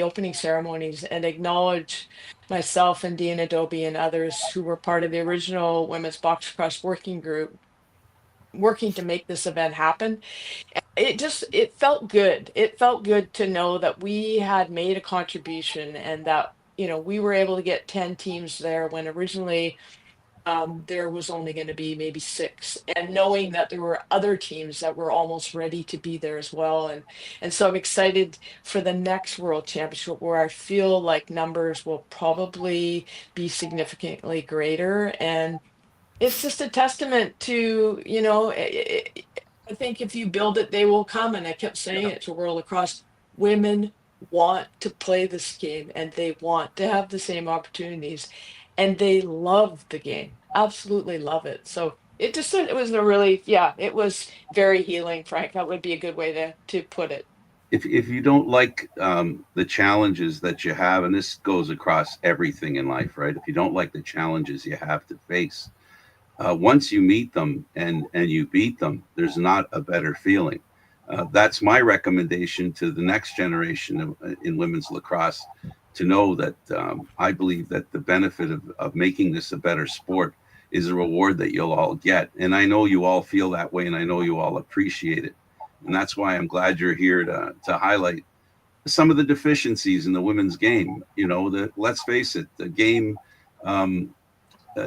opening ceremonies and acknowledge myself and Dean Adobe and others who were part of the original Women's Box Lacrosse Working Group, working to make this event happen, it felt good. It felt good to know that we had made a contribution, and that we were able to get 10 teams there when originally there was only going to be maybe 6, and knowing that there were other teams that were almost ready to be there as well. And so I'm excited for the next World Championship, where I feel like numbers will probably be significantly greater. And it's just a testament to, I think if you build it, they will come. And I kept saying it to World Lacrosse. Women want to play this game, and they want to have the same opportunities, and they love the game, absolutely love it. So it was very healing, Frank. That would be a good way to put it. If you don't like the challenges that you have, and this goes across everything in life, right? If you don't like the challenges you have to face, once you meet them and you beat them, there's not a better feeling. That's my recommendation to the next generation in women's lacrosse, to know that I believe that the benefit of making this a better sport is a reward that you'll all get. And I know you all feel that way, and I know you all appreciate it. And that's why I'm glad you're here to highlight some of the deficiencies in the women's game. You know, let's face it, the game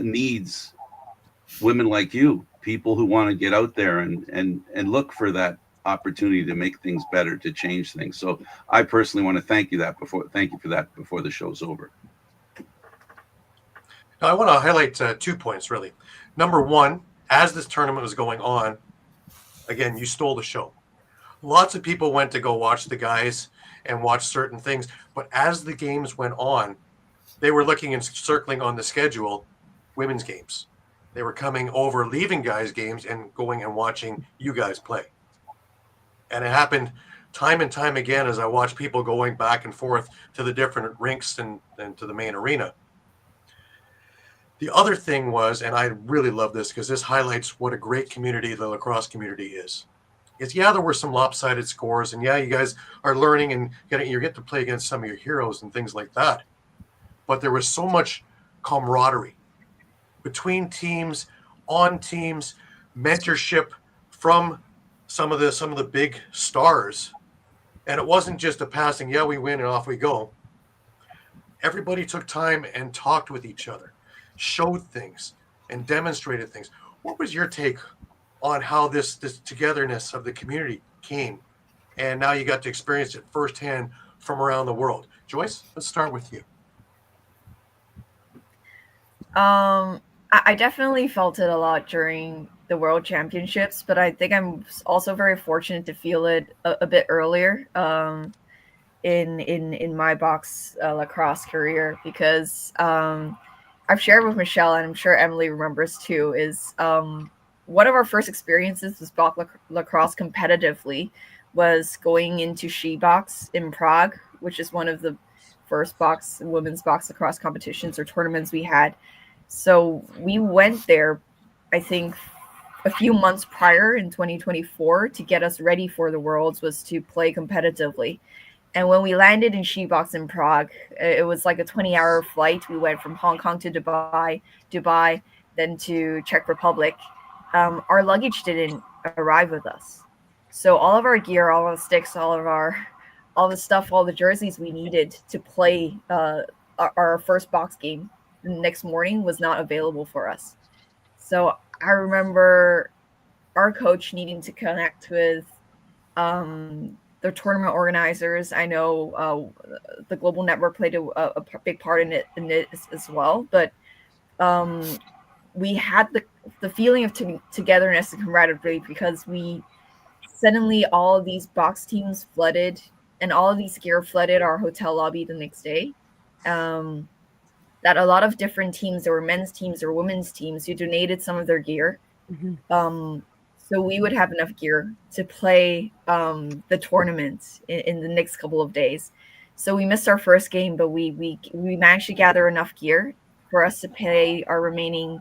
needs women like you, people who want to get out there and look for that opportunity to make things better, to change things. So I personally want to thank you for that before the show's over. Now, I want to highlight 2 points, really. Number one, as this tournament was going on, again, you stole the show. Lots of people went to go watch the guys and watch certain things, but as the games went on, they were looking and circling on the schedule women's games. They were coming over, leaving guys' games and going and watching you guys play. And it happened time and time again as I watched people going back and forth to the different rinks and to the main arena. The other thing was, and I really love this because this highlights what a great community the lacrosse community is yeah, there were some lopsided scores, and yeah, you guys are learning and you get to play against some of your heroes and things like that. But there was so much camaraderie between teams, on teams, mentorship from some of the big stars. And it wasn't just a passing, yeah, we win and off we go. Everybody took time and talked with each other, showed things and demonstrated things. What was your take on how this togetherness of the community came? And now you got to experience it firsthand from around the world. Joyce, let's start with you. I definitely felt it a lot during the World Championships, but I think I'm also very fortunate to feel it a bit earlier in my box lacrosse career, because I've shared with Michelle, and I'm sure Emily remembers too, is one of our first experiences with box lacrosse competitively was going into She Box in Prague, which is one of the first women's box lacrosse competitions or tournaments we had. So we went there, I think, a few months prior in 2024 to get us ready for the Worlds, was to play competitively. And when we landed in She Box in Prague, it was like a 20-hour flight. We went from Hong Kong to Dubai, then to Czech Republic. Our luggage didn't arrive with us. So all of our gear, all of the sticks, all the stuff, all the jerseys we needed to play our first box game the next morning was not available for us. So I remember our coach needing to connect with the tournament organizers. I know the Global Network played a big part in it as well, but we had the feeling of togetherness and camaraderie, because we suddenly, all of these box teams flooded, and all of these gear flooded our hotel lobby the next day. That a lot of different teams, there were men's teams or women's teams, who donated some of their gear. Mm-hmm. So we would have enough gear to play the tournament in the next couple of days. So we missed our first game, but we managed to gather enough gear for us to play our remaining,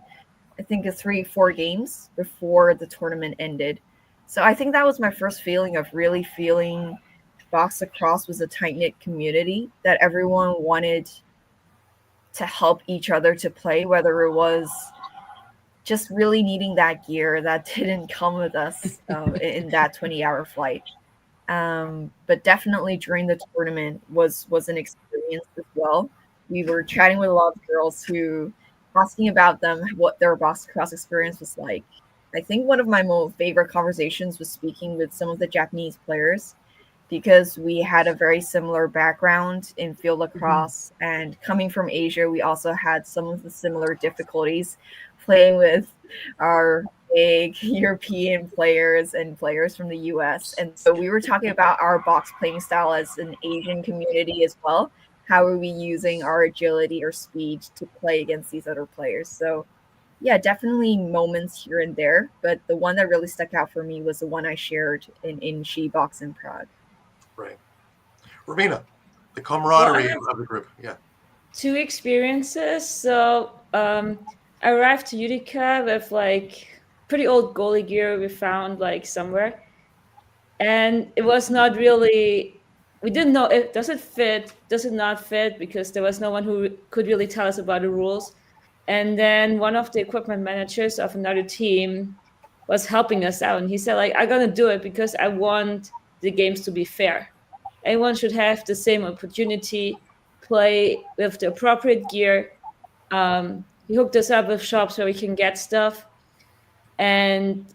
I think, 3-4 games before the tournament ended. So I think that was my first feeling of really feeling box lacrosse was a tight-knit community, that everyone wanted to help each other to play, whether it was just really needing that gear that didn't come with us in that 20-hour flight. But definitely during the tournament was an experience as well. We were chatting with a lot of girls who asking about them, what their box lacrosse experience was like. I think one of my most favorite conversations was speaking with some of the Japanese players, because we had a very similar background in field lacrosse, and coming from Asia, we also had some of the similar difficulties playing with our big European players and players from the US. And so we were talking about our box playing style as an Asian community as well. How are we using our agility or speed to play against these other players? So yeah, definitely moments here and there, but the one that really stuck out for me was the one I shared in She Box in Prague. Right. Romina, the camaraderie of the group. Yeah. 2 experiences. So I arrived to Utica with like pretty old goalie gear we found like somewhere. And it was not really, we didn't know if does it fit, does it not fit, because there was no one who could really tell us about the rules. And then one of the equipment managers of another team was helping us out. And he said, like, I'm going to do it because I want the games to be fair. Everyone should have the same opportunity, play with the appropriate gear. He hooked us up with shops where we can get stuff and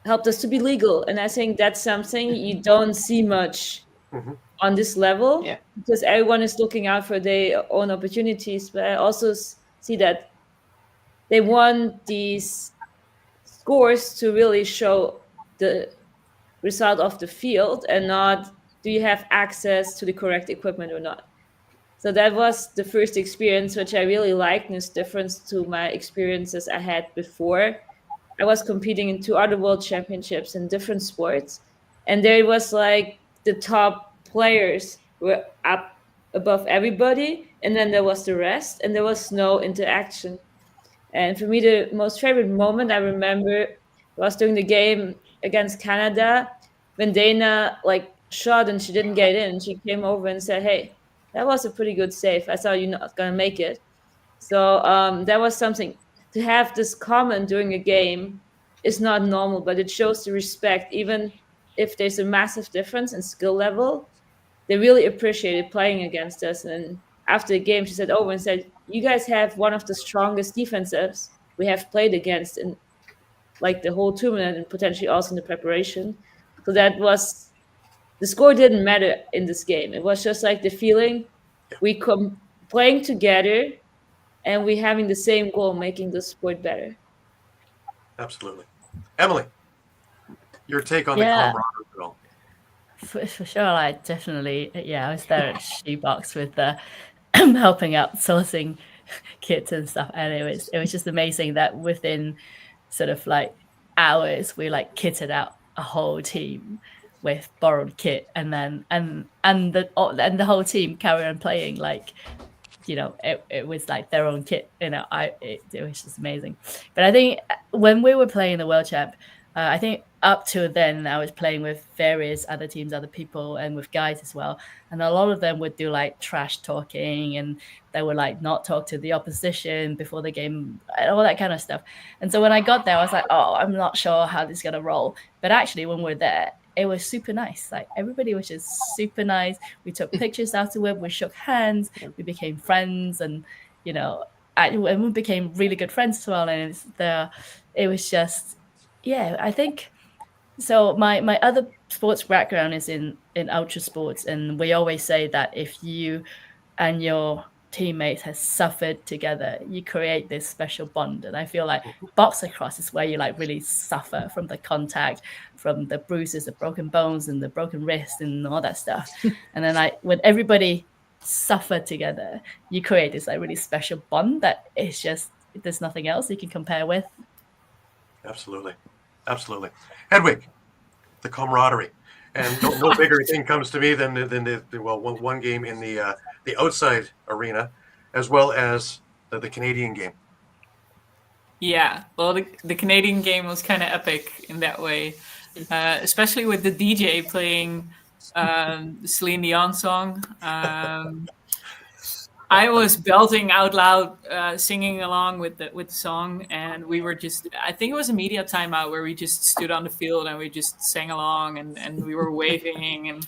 helped us to be legal. And I think that's something you don't see much on this level, Yeah. because everyone is looking out for their own opportunities. But I also see that they want these scores to really show the result of the field and not do you have access to the correct equipment or not. So that was the first experience, which I really liked, and it's different to my experiences I had before. I was competing in 2 other world championships in different sports, and there was like the top players were up above everybody, and then there was the rest, and there was no interaction. And for me, the most favorite moment I remember was during the game against Canada when Dana like shot and she didn't get in. She came over and said, "Hey, that was a pretty good save. I thought you're not gonna make it." So that was something. To have this comment during a game is not normal, but it shows the respect. Even if there's a massive difference in skill level, they really appreciated playing against us. And after the game, she said over and said, "You guys have one of the strongest defenses we have played against in like the whole tournament and potentially also in the preparation." So that was, the score didn't matter in this game. It was just like the feeling we come playing together and we having the same goal, making the sport better. Absolutely. Emily, your take on Yeah. the camaraderie at all? For sure, I definitely, I was there at Shoebox with helping out sourcing kits and stuff, and it was just amazing that within sort of like hours we like kitted out a whole team with borrowed kit, and then and the whole team carried on playing like, you know, it was like their own kit, you know. It was just amazing. But I think when we were playing the World Champ, I think up to then I was playing with various other teams, other people, and with guys as well. And a lot of them would do like trash talking, and they would like not talk to the opposition before the game, all that kind of stuff. And so when I got there, I was like, oh, I'm not sure how this is going to roll. But actually, when we're there, it was super nice. Like everybody was just super nice. We took pictures afterward. We shook hands. We became friends, and you know, and we became really good friends as well. And it was just, yeah, I think so. My other sports background is in ultra sports, and we always say that if you and your teammates have suffered together, you create this special bond. And I feel like box lacrosse is where you like really suffer from the contact, from the bruises, the broken bones, and the broken wrist, and all that stuff. And then like when everybody suffer together, you create this like really special bond that is just, there's nothing else you can compare with. Absolutely. Absolutely. Hedwig, the camaraderie. And no bigger thing comes to me than one game in the outside arena, as well as the Canadian game. Yeah, well, the Canadian game was kind of epic in that way, especially with the DJ playing the Celine Dion song. I was belting out loud, singing along with the song, and we were just, I think it was a media timeout where we just stood on the field and we just sang along, and we were waving, and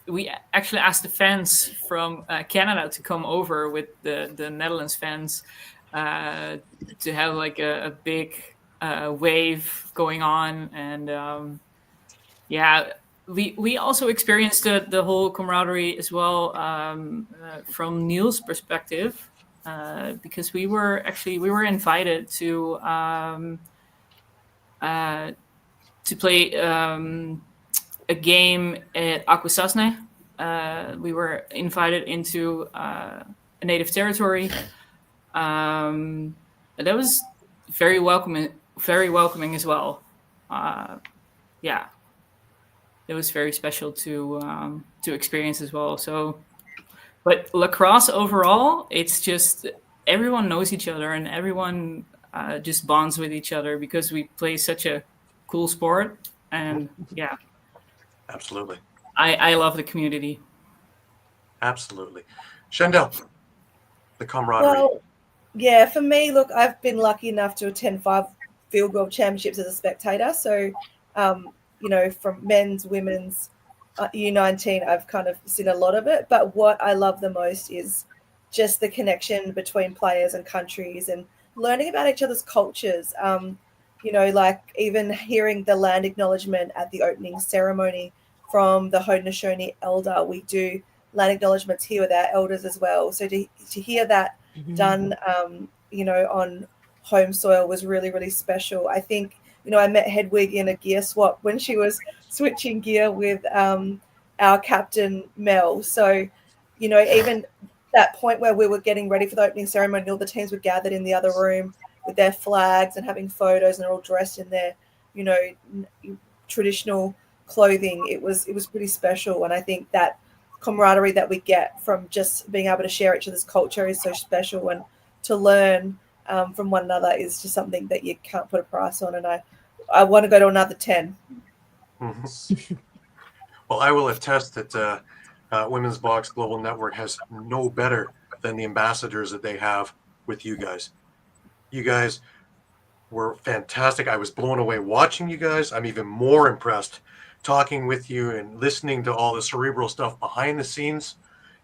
we actually asked the fans from Canada to come over with the Netherlands fans to have like a big wave going on, and we also experienced the whole camaraderie as well from Neil's perspective, because we were invited to play a game at Akwesasne. We were invited into a native territory. That was very welcoming as well. It was very special to experience as well. So, but lacrosse overall, it's just everyone knows each other, and everyone just bonds with each other because we play such a cool sport. And yeah, absolutely, I love the community. Absolutely. Shandell, the camaraderie. Well, yeah, for me, look, I've been lucky enough to attend 5 Field World Championships as a spectator. So, from men's, women's, U19, I've kind of seen a lot of it. But what I love the most is just the connection between players and countries and learning about each other's cultures. Like even hearing the land acknowledgement at the opening ceremony from the Haudenosaunee elder. We do land acknowledgements here with our elders as well. So to hear that done, on home soil was really, really special. I think, I met Hedwig in a gear swap when she was switching gear with our captain, Mel. So, even that point where we were getting ready for the opening ceremony, all the teams were gathered in the other room with their flags and having photos, and they're all dressed in their, traditional clothing. It was pretty special. And I think that camaraderie that we get from just being able to share each other's culture is so special, and to learn from one another is just something that you can't put a price on. And I want to go to another 10. Mm-hmm. Well, I will attest that Women's Box Global Network has no better than the ambassadors that they have with you guys. You guys were fantastic. I was blown away watching you guys. I'm even more impressed talking with you and listening to all the cerebral stuff behind the scenes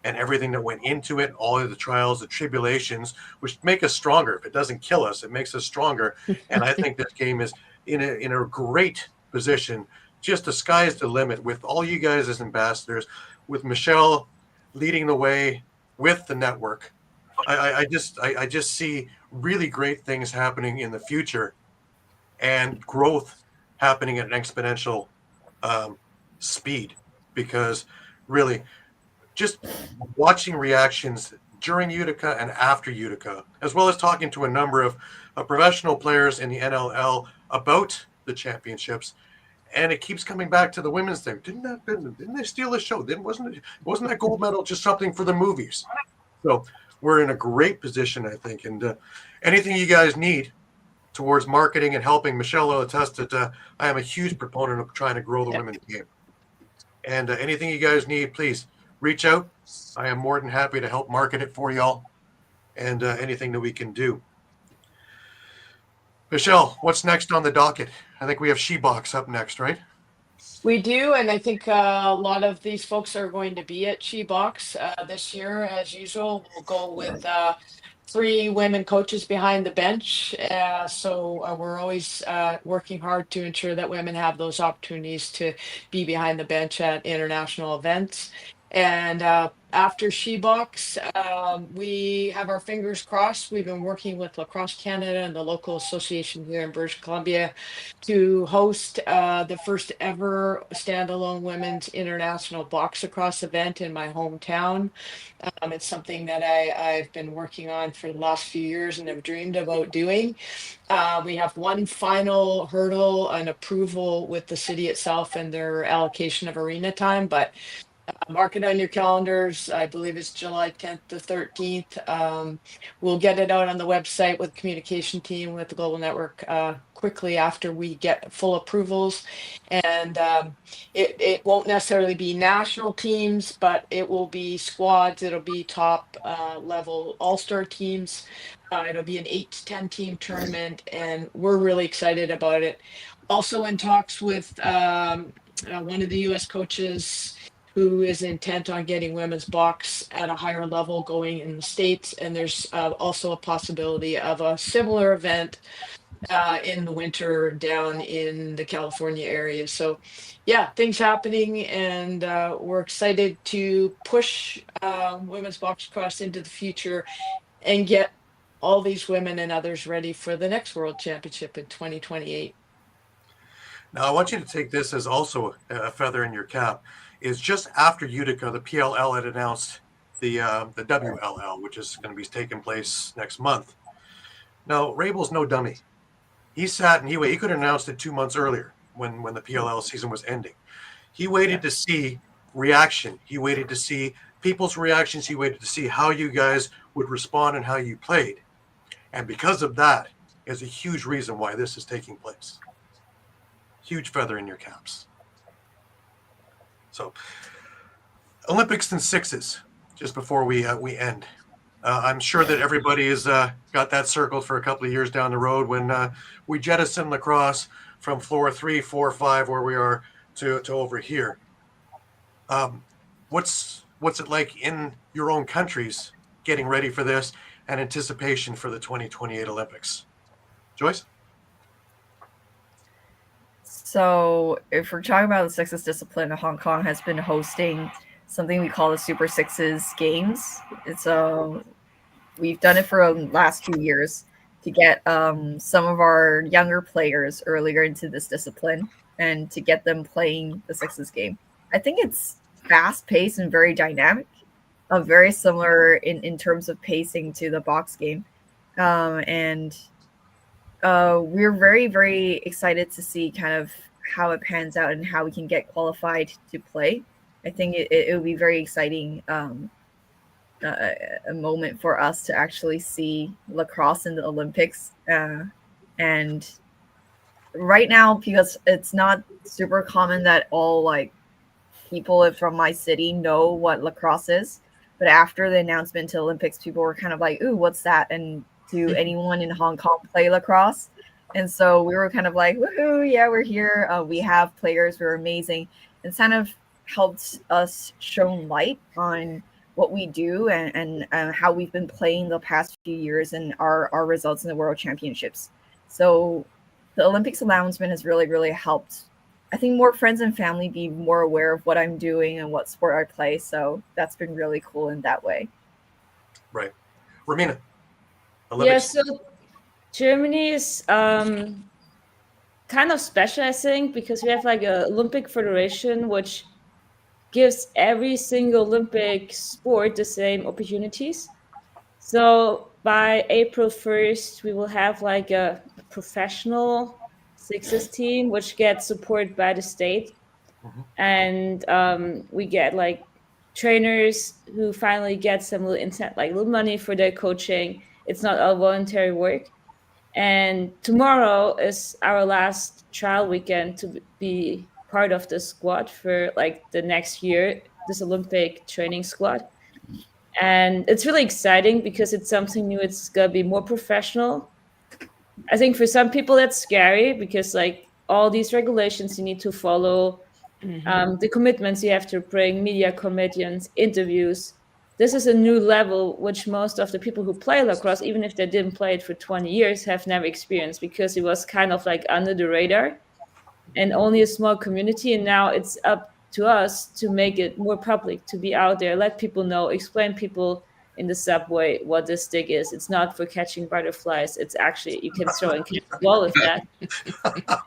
and everything that went into it, all of the trials, the tribulations, which make us stronger. If it doesn't kill us, it makes us stronger. And I think this game is in a great position. Just the sky's the limit with all you guys as ambassadors, with Michelle leading the way with the network. I just see really great things happening in the future and growth happening at an exponential speed, because really just watching reactions during Utica and after Utica, as well as talking to a number of professional players in the NLL about the championships. And it keeps coming back to the women's thing. Didn't they steal the show? Wasn't that gold medal just something for the movies? So we're in a great position, I think. And anything you guys need towards marketing and helping, Michelle will attest that I am a huge proponent of trying to grow the women's game. And anything you guys need, please reach out. I am more than happy to help market it for y'all, and anything that we can do. Michelle, what's next on the docket? I think we have She-Box up next, right? We do, and I think a lot of these folks are going to be at She-Box this year. As usual, we'll go with 3 women coaches behind the bench. So we're always working hard to ensure that women have those opportunities to be behind the bench at international events. And after She-Box, we have our fingers crossed. We've been working with Lacrosse Canada and the local association here in British Columbia to host the first ever standalone women's international box lacrosse event in my hometown. It's something that I've been working on for the last few years and have dreamed about doing. We have one final hurdle, an approval with the city itself and their allocation of arena time, but mark it on your calendars. I believe it's July 10th to 13th. We'll get it out on the website with the communication team with the Global Network quickly after we get full approvals. And it won't necessarily be national teams, but it will be squads. It'll be top level all-star teams. It'll be an 8 to 10 team tournament, and we're really excited about it. Also in talks with one of the U.S. coaches who is intent on getting women's box at a higher level going in the States. And there's also a possibility of a similar event in the winter down in the California area. So yeah, things happening, and we're excited to push women's box lacrosse into the future and get all these women and others ready for the next World Championship in 2028. Now, I want you to take this as also a feather in your cap. Is just after Utica, the PLL had announced the WLL, which is going to be taking place next month. Now, Rabel's no dummy. He sat and he could have announced it 2 months earlier when the PLL season was ending. He waited to see reaction. He waited to see people's reactions. He waited to see how you guys would respond and how you played. And because of that is a huge reason why this is taking place. Huge feather in your caps. So, Olympics in 6s. just before we end. I'm sure that everybody has got that circled for a couple of years down the road when we jettison lacrosse from floor 3, 4, 5, where we are, to over here. What's it like in your own countries getting ready for this and anticipation for the 2028 Olympics? Joyce? So if we're talking about the sixes discipline, Hong Kong has been hosting something we call the Super Sixes Games. It's we've done it for the last 2 years to get some of our younger players earlier into this discipline and to get them playing the sixes game. I think it's fast paced and very dynamic, very similar in terms of pacing to the box game. And we're very, very excited to see kind of how it pans out and how we can get qualified to play. I think it will be very exciting a moment for us to actually see lacrosse in the Olympics. And right now, because it's not super common that all like people from my city know what lacrosse is, but after the announcement to Olympics, people were kind of like, "Ooh, what's that?" And do anyone in Hong Kong play lacrosse? And so we were kind of like, "Woohoo! Yeah, we're here. We have players. We're amazing." And kind of helped us shine light on what we do and how we've been playing the past few years and our results in the World Championships. So the Olympics announcement has really, really helped, I think, more friends and family be more aware of what I'm doing and what sport I play. So that's been really cool in that way. Right. Romina? Olympics. Yeah, so Germany is kind of special, I think, because we have like an Olympic federation, which gives every single Olympic sport the same opportunities. So by April 1st, we will have like a professional sixes team, which gets supported by the state. Mm-hmm. And we get like trainers who finally get some little money for their coaching. It's not all voluntary work. And tomorrow is our last trial weekend to be part of the squad for like the next year, this Olympic training squad. And it's really exciting because it's something new. It's going to be more professional. I think for some people that's scary because like all these regulations you need to follow, the commitments you have to bring, media commitments, interviews. This is a new level which most of the people who play lacrosse, even if they didn't play it for 20 years, have never experienced because it was kind of like under the radar and only a small community. And now it's up to us to make it more public, to be out there, let people know, explain people in the subway what this stick is. It's not for catching butterflies. It's actually, you can throw and catch a ball with that.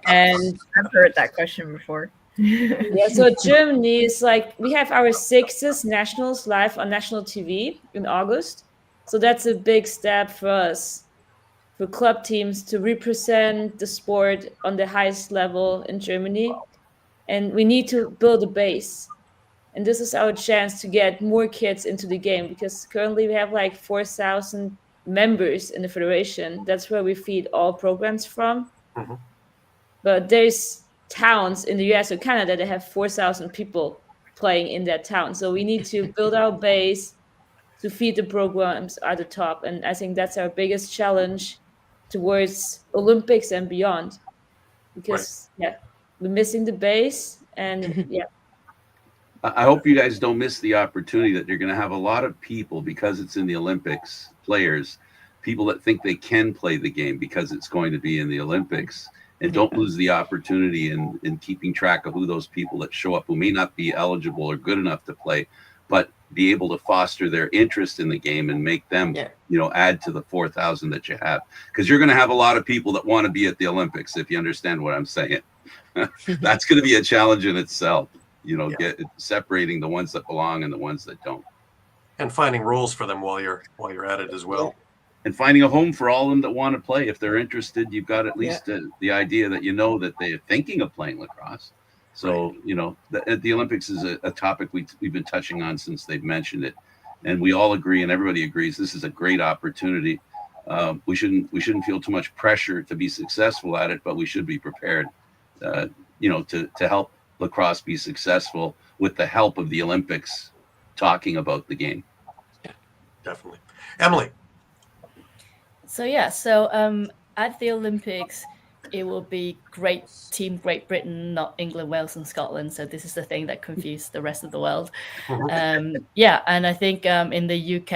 And I've heard that question before. Yeah, so Germany is like, we have our sixes nationals live on national TV in August. So that's a big step for us, for club teams to represent the sport on the highest level in Germany. And we need to build a base. And this is our chance to get more kids into the game because currently we have like 4,000 members in the federation. That's where we feed all programs from. Mm-hmm. But there's towns in the US or Canada that have 4,000 people playing in that town. So we need to build our base to feed the programs at the top. And I think that's our biggest challenge towards Olympics and beyond. Because, yeah, we're missing the base. And, yeah. I hope you guys don't miss the opportunity that you're going to have a lot of people, because it's in the Olympics, players, people that think they can play the game because it's going to be in the Olympics. And don't lose the opportunity in keeping track of who those people that show up who may not be eligible or good enough to play, but be able to foster their interest in the game and make them, add to the 4,000 that you have. Because you're going to have a lot of people that want to be at the Olympics, if you understand what I'm saying. That's going to be a challenge in itself, get separating the ones that belong and the ones that don't. And finding roles for them while you're at it as well. Yeah. And finding a home for all of them that want to play. If they're interested, you've got at least the idea that that they're thinking of playing lacrosse. So, the Olympics is a topic we've been touching on since they've mentioned it. And we all agree, and everybody agrees, this is a great opportunity. We shouldn't feel too much pressure to be successful at it, but we should be prepared, to help lacrosse be successful with the help of the Olympics talking about the game. definitely. Emily. So at the Olympics, it will be Team Great Britain, not England, Wales, and Scotland. So this is the thing that confused the rest of the world. And I think in the UK,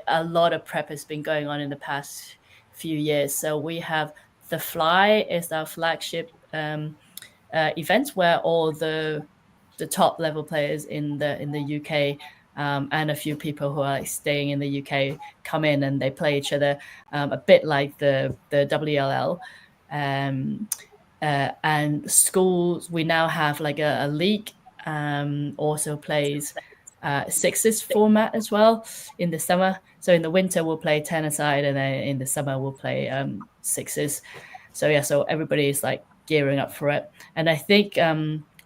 a lot of prep has been going on in the past few years. So we have the Fly is our flagship event where all the top level players in the UK and a few people who are staying in the UK come in and they play each other a bit like the WLL. And schools, we now have like a league also plays sixes format as well in the summer. So in the winter we'll play 10-a-side, and then in the summer we'll play sixes. So everybody is like gearing up for it. And I think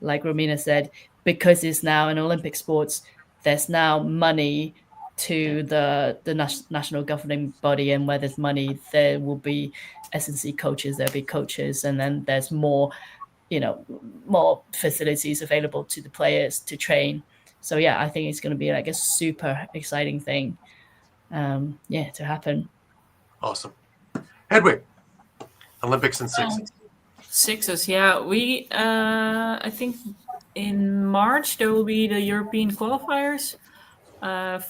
like Romina said, because it's now an Olympic sports, there's now money to the national governing body, and where there's money, there will be S&C coaches, there'll be coaches, and then there's more facilities available to the players to train. So I think it's going to be like a super exciting thing to happen. Awesome. Hedwig, Olympics and sixes. Sixes, we I think in March there will be the European qualifiers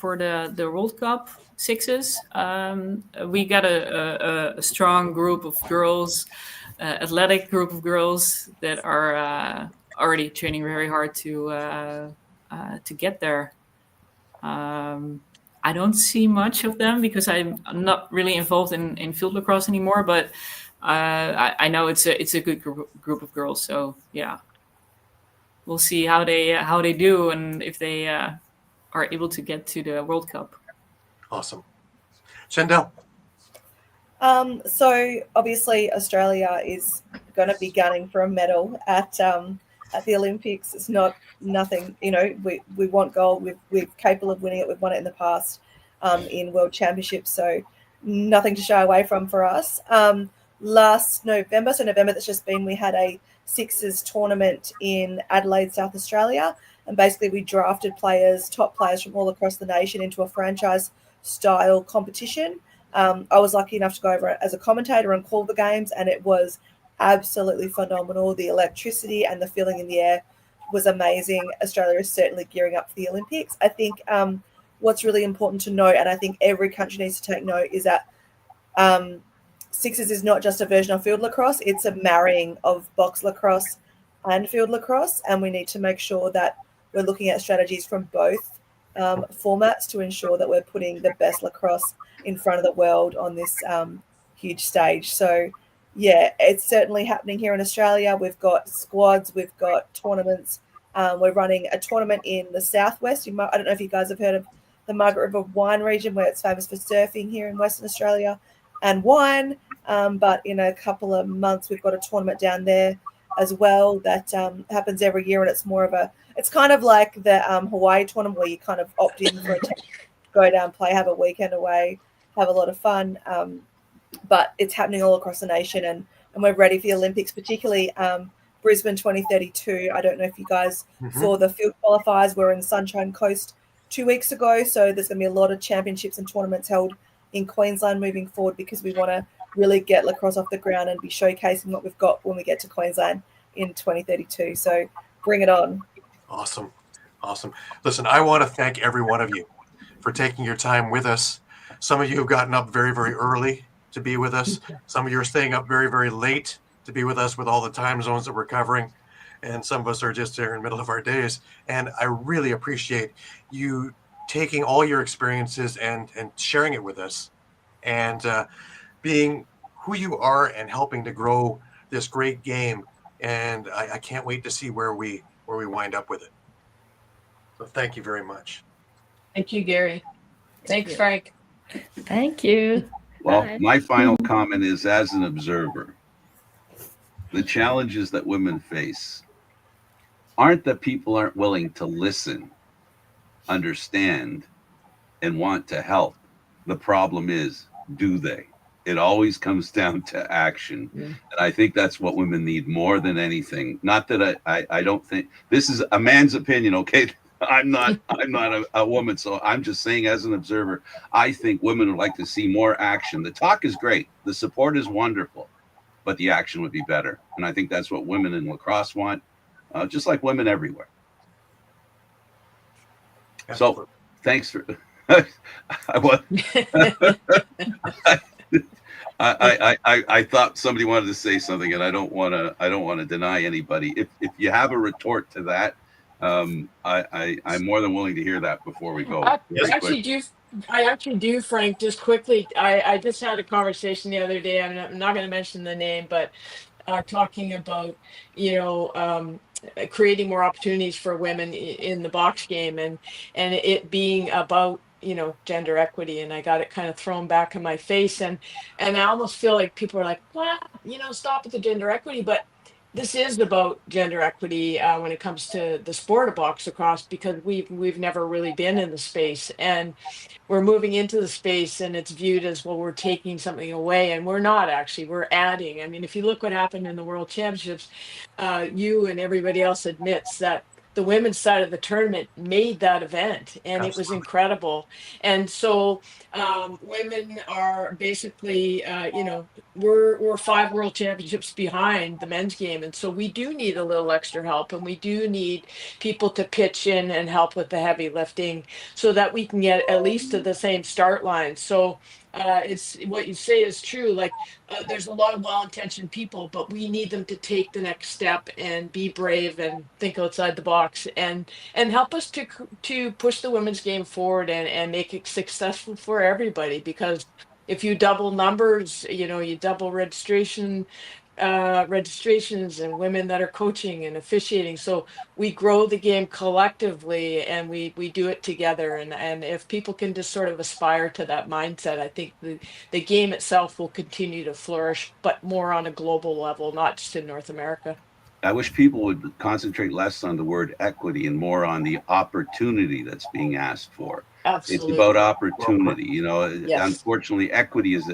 for the World Cup sixes. We got a strong group of girls, athletic group of girls that are already training very hard to get there. I don't see much of them because I'm not really involved in field lacrosse anymore, but I know it's a good group of girls. So we'll see how they do and if they are able to get to the World Cup. Awesome. Chandel. So obviously Australia is going to be gunning for a medal at the Olympics. It's not nothing, we want gold. We're capable of winning it. We've won it in the past in World Championships. So nothing to shy away from for us. Last November, that's just been, we had a sixes tournament in Adelaide, South Australia. And basically we drafted top players from all across the nation into a franchise style competition. I was lucky enough to go over as a commentator and call the games, and it was absolutely phenomenal. The electricity and the feeling in the air was amazing. Australia is certainly gearing up for the Olympics. I think what's really important to note, and I think every country needs to take note, is that sixes is not just a version of field lacrosse. It's a marrying of box lacrosse and field lacrosse, and we need to make sure that we're looking at strategies from both formats to ensure that we're putting the best lacrosse in front of the world on this huge stage. So it's certainly happening here in Australia. We've got squads, we've got tournaments. We're running a tournament in the southwest. I don't know if you guys have heard of the Margaret River wine region, where it's famous for surfing here in Western Australia and wine. But in a couple of months, we've got a tournament down there as well that happens every year, and it's kind of like the Hawaii tournament, where you kind of opt in for go down, play, have a weekend away, have a lot of fun. But it's happening all across the nation, and we're ready for the Olympics, particularly Brisbane 2032. I don't know if you guys saw the field qualifiers. We're in Sunshine Coast 2 weeks ago, so there's going to be a lot of championships and tournaments held in Queensland moving forward, because we want to really get lacrosse off the ground and be showcasing what we've got when we get to Queensland in 2032. So bring it on. Awesome. Listen, I want to thank every one of you for taking your time with us. Some of you have gotten up very, very early to be with us. Some of you are staying up very, very late to be with us with all the time zones that we're covering. And some of us are just here in the middle of our days. And I really appreciate you taking all your experiences and sharing it with us, and being who you are and helping to grow this great game. And I can't wait to see where we wind up with it. So thank you very much. Thank you, Gary. Thanks, Frank. Thank you. Well, Bye. my final comment is, as an observer, the challenges that women face aren't that people aren't willing to listen, understand, and want to help. The problem is, do they? It always comes down to action. And I think that's what women need more than anything. Not that I don't think, this is a man's opinion, okay? I'm not a woman, so I'm just saying as an observer, I think women would like to see more action. The talk is great, the support is wonderful, but the action would be better. And I think that's what women in lacrosse want, just like women everywhere. Absolutely. So thanks for I thought somebody wanted to say something, and I don't want to deny anybody. If you have a retort to that, I'm more than willing to hear that before we go. I actually do, Frank. Just quickly, I just had a conversation the other day. I'm not going to mention the name, but talking about creating more opportunities for women in the box game, and it being about gender equity, and I got it kind of thrown back in my face, and I almost feel like people are like, well, stop with the gender equity, but this is about gender equity when it comes to the sport of box lacrosse, because we've never really been in the space, and we're moving into the space, and it's viewed as, well, we're taking something away, and we're not. Actually, we're adding. I mean, if you look what happened in the World Championships, you and everybody else admits that the women's side of the tournament made that event, and Absolutely. It was incredible. And so women are basically, we're 5 World Championships behind the men's game, and so we do need a little extra help, and we do need people to pitch in and help with the heavy lifting, so that we can get at least to the same start line. So it's what you say is true. Like there's a lot of well-intentioned people, but we need them to take the next step and be brave and think outside the box, and help us to push the women's game forward and make it successful for everybody. Because if you double numbers, you double registrations and women that are coaching and officiating, so we grow the game collectively, and we do it together, and if people can just sort of aspire to that mindset, I think the game itself will continue to flourish, but more on a global level, not just in North America. I wish people would concentrate less on the word equity and more on the opportunity that's being asked for. Absolutely. It's about opportunity. Yes. Unfortunately, equity is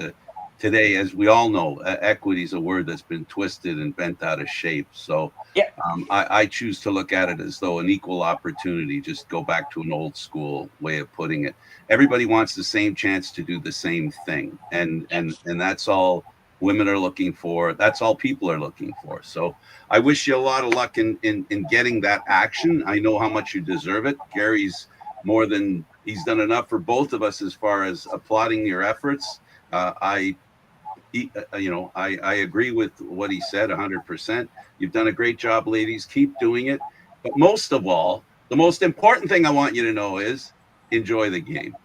today, as we all know, equity is a word that's been twisted and bent out of shape. So yeah. I choose to look at it as though an equal opportunity, just go back to an old school way of putting it. Everybody wants the same chance to do the same thing. And that's all women are looking for. That's all people are looking for. So I wish you a lot of luck in getting that action. I know how much you deserve it. Gary's he's done enough for both of us as far as applauding your efforts. I agree with what he said 100%. You've done a great job, ladies. Keep doing it. But most of all, the most important thing I want you to know is enjoy the game.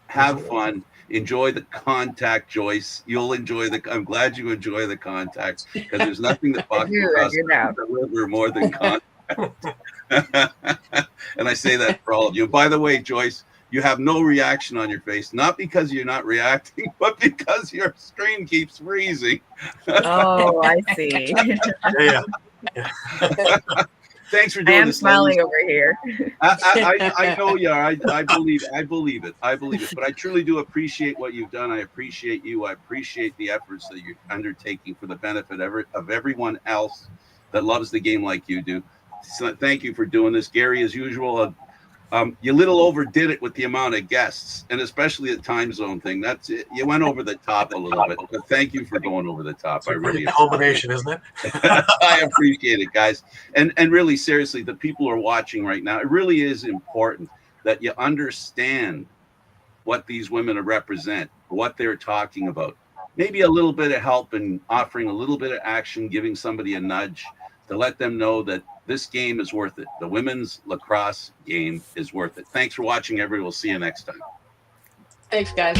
Have fun. Enjoy the contact, Joyce. You'll enjoy I'm glad you enjoy the contact, because there's nothing that box lacrosse can deliver more than contact. And I say that for all of you. By the way, Joyce, you have no reaction on your face, not because you're not reacting, but because your screen keeps freezing. Oh, I see. Yeah. Thanks for doing I am this. smiling over here. I know you are. I believe it. But I truly do appreciate what you've done. I appreciate you. I appreciate the efforts that you're undertaking for the benefit of everyone else that loves the game like you do. So thank you for doing this, Gary. As usual, you little overdid it with the amount of guests, and especially the time zone thing. That's it. You went over the top a little bit, but thank you for going over the top. I really culmination, isn't it? I appreciate it, guys. And really, seriously, the people who are watching right now, it really is important that you understand what these women represent, what they're talking about. Maybe a little bit of help in offering a little bit of action, giving somebody a nudge to let them know that this game is worth it. The women's lacrosse game is worth it. Thanks for watching, everyone. We'll see you next time. Thanks, guys.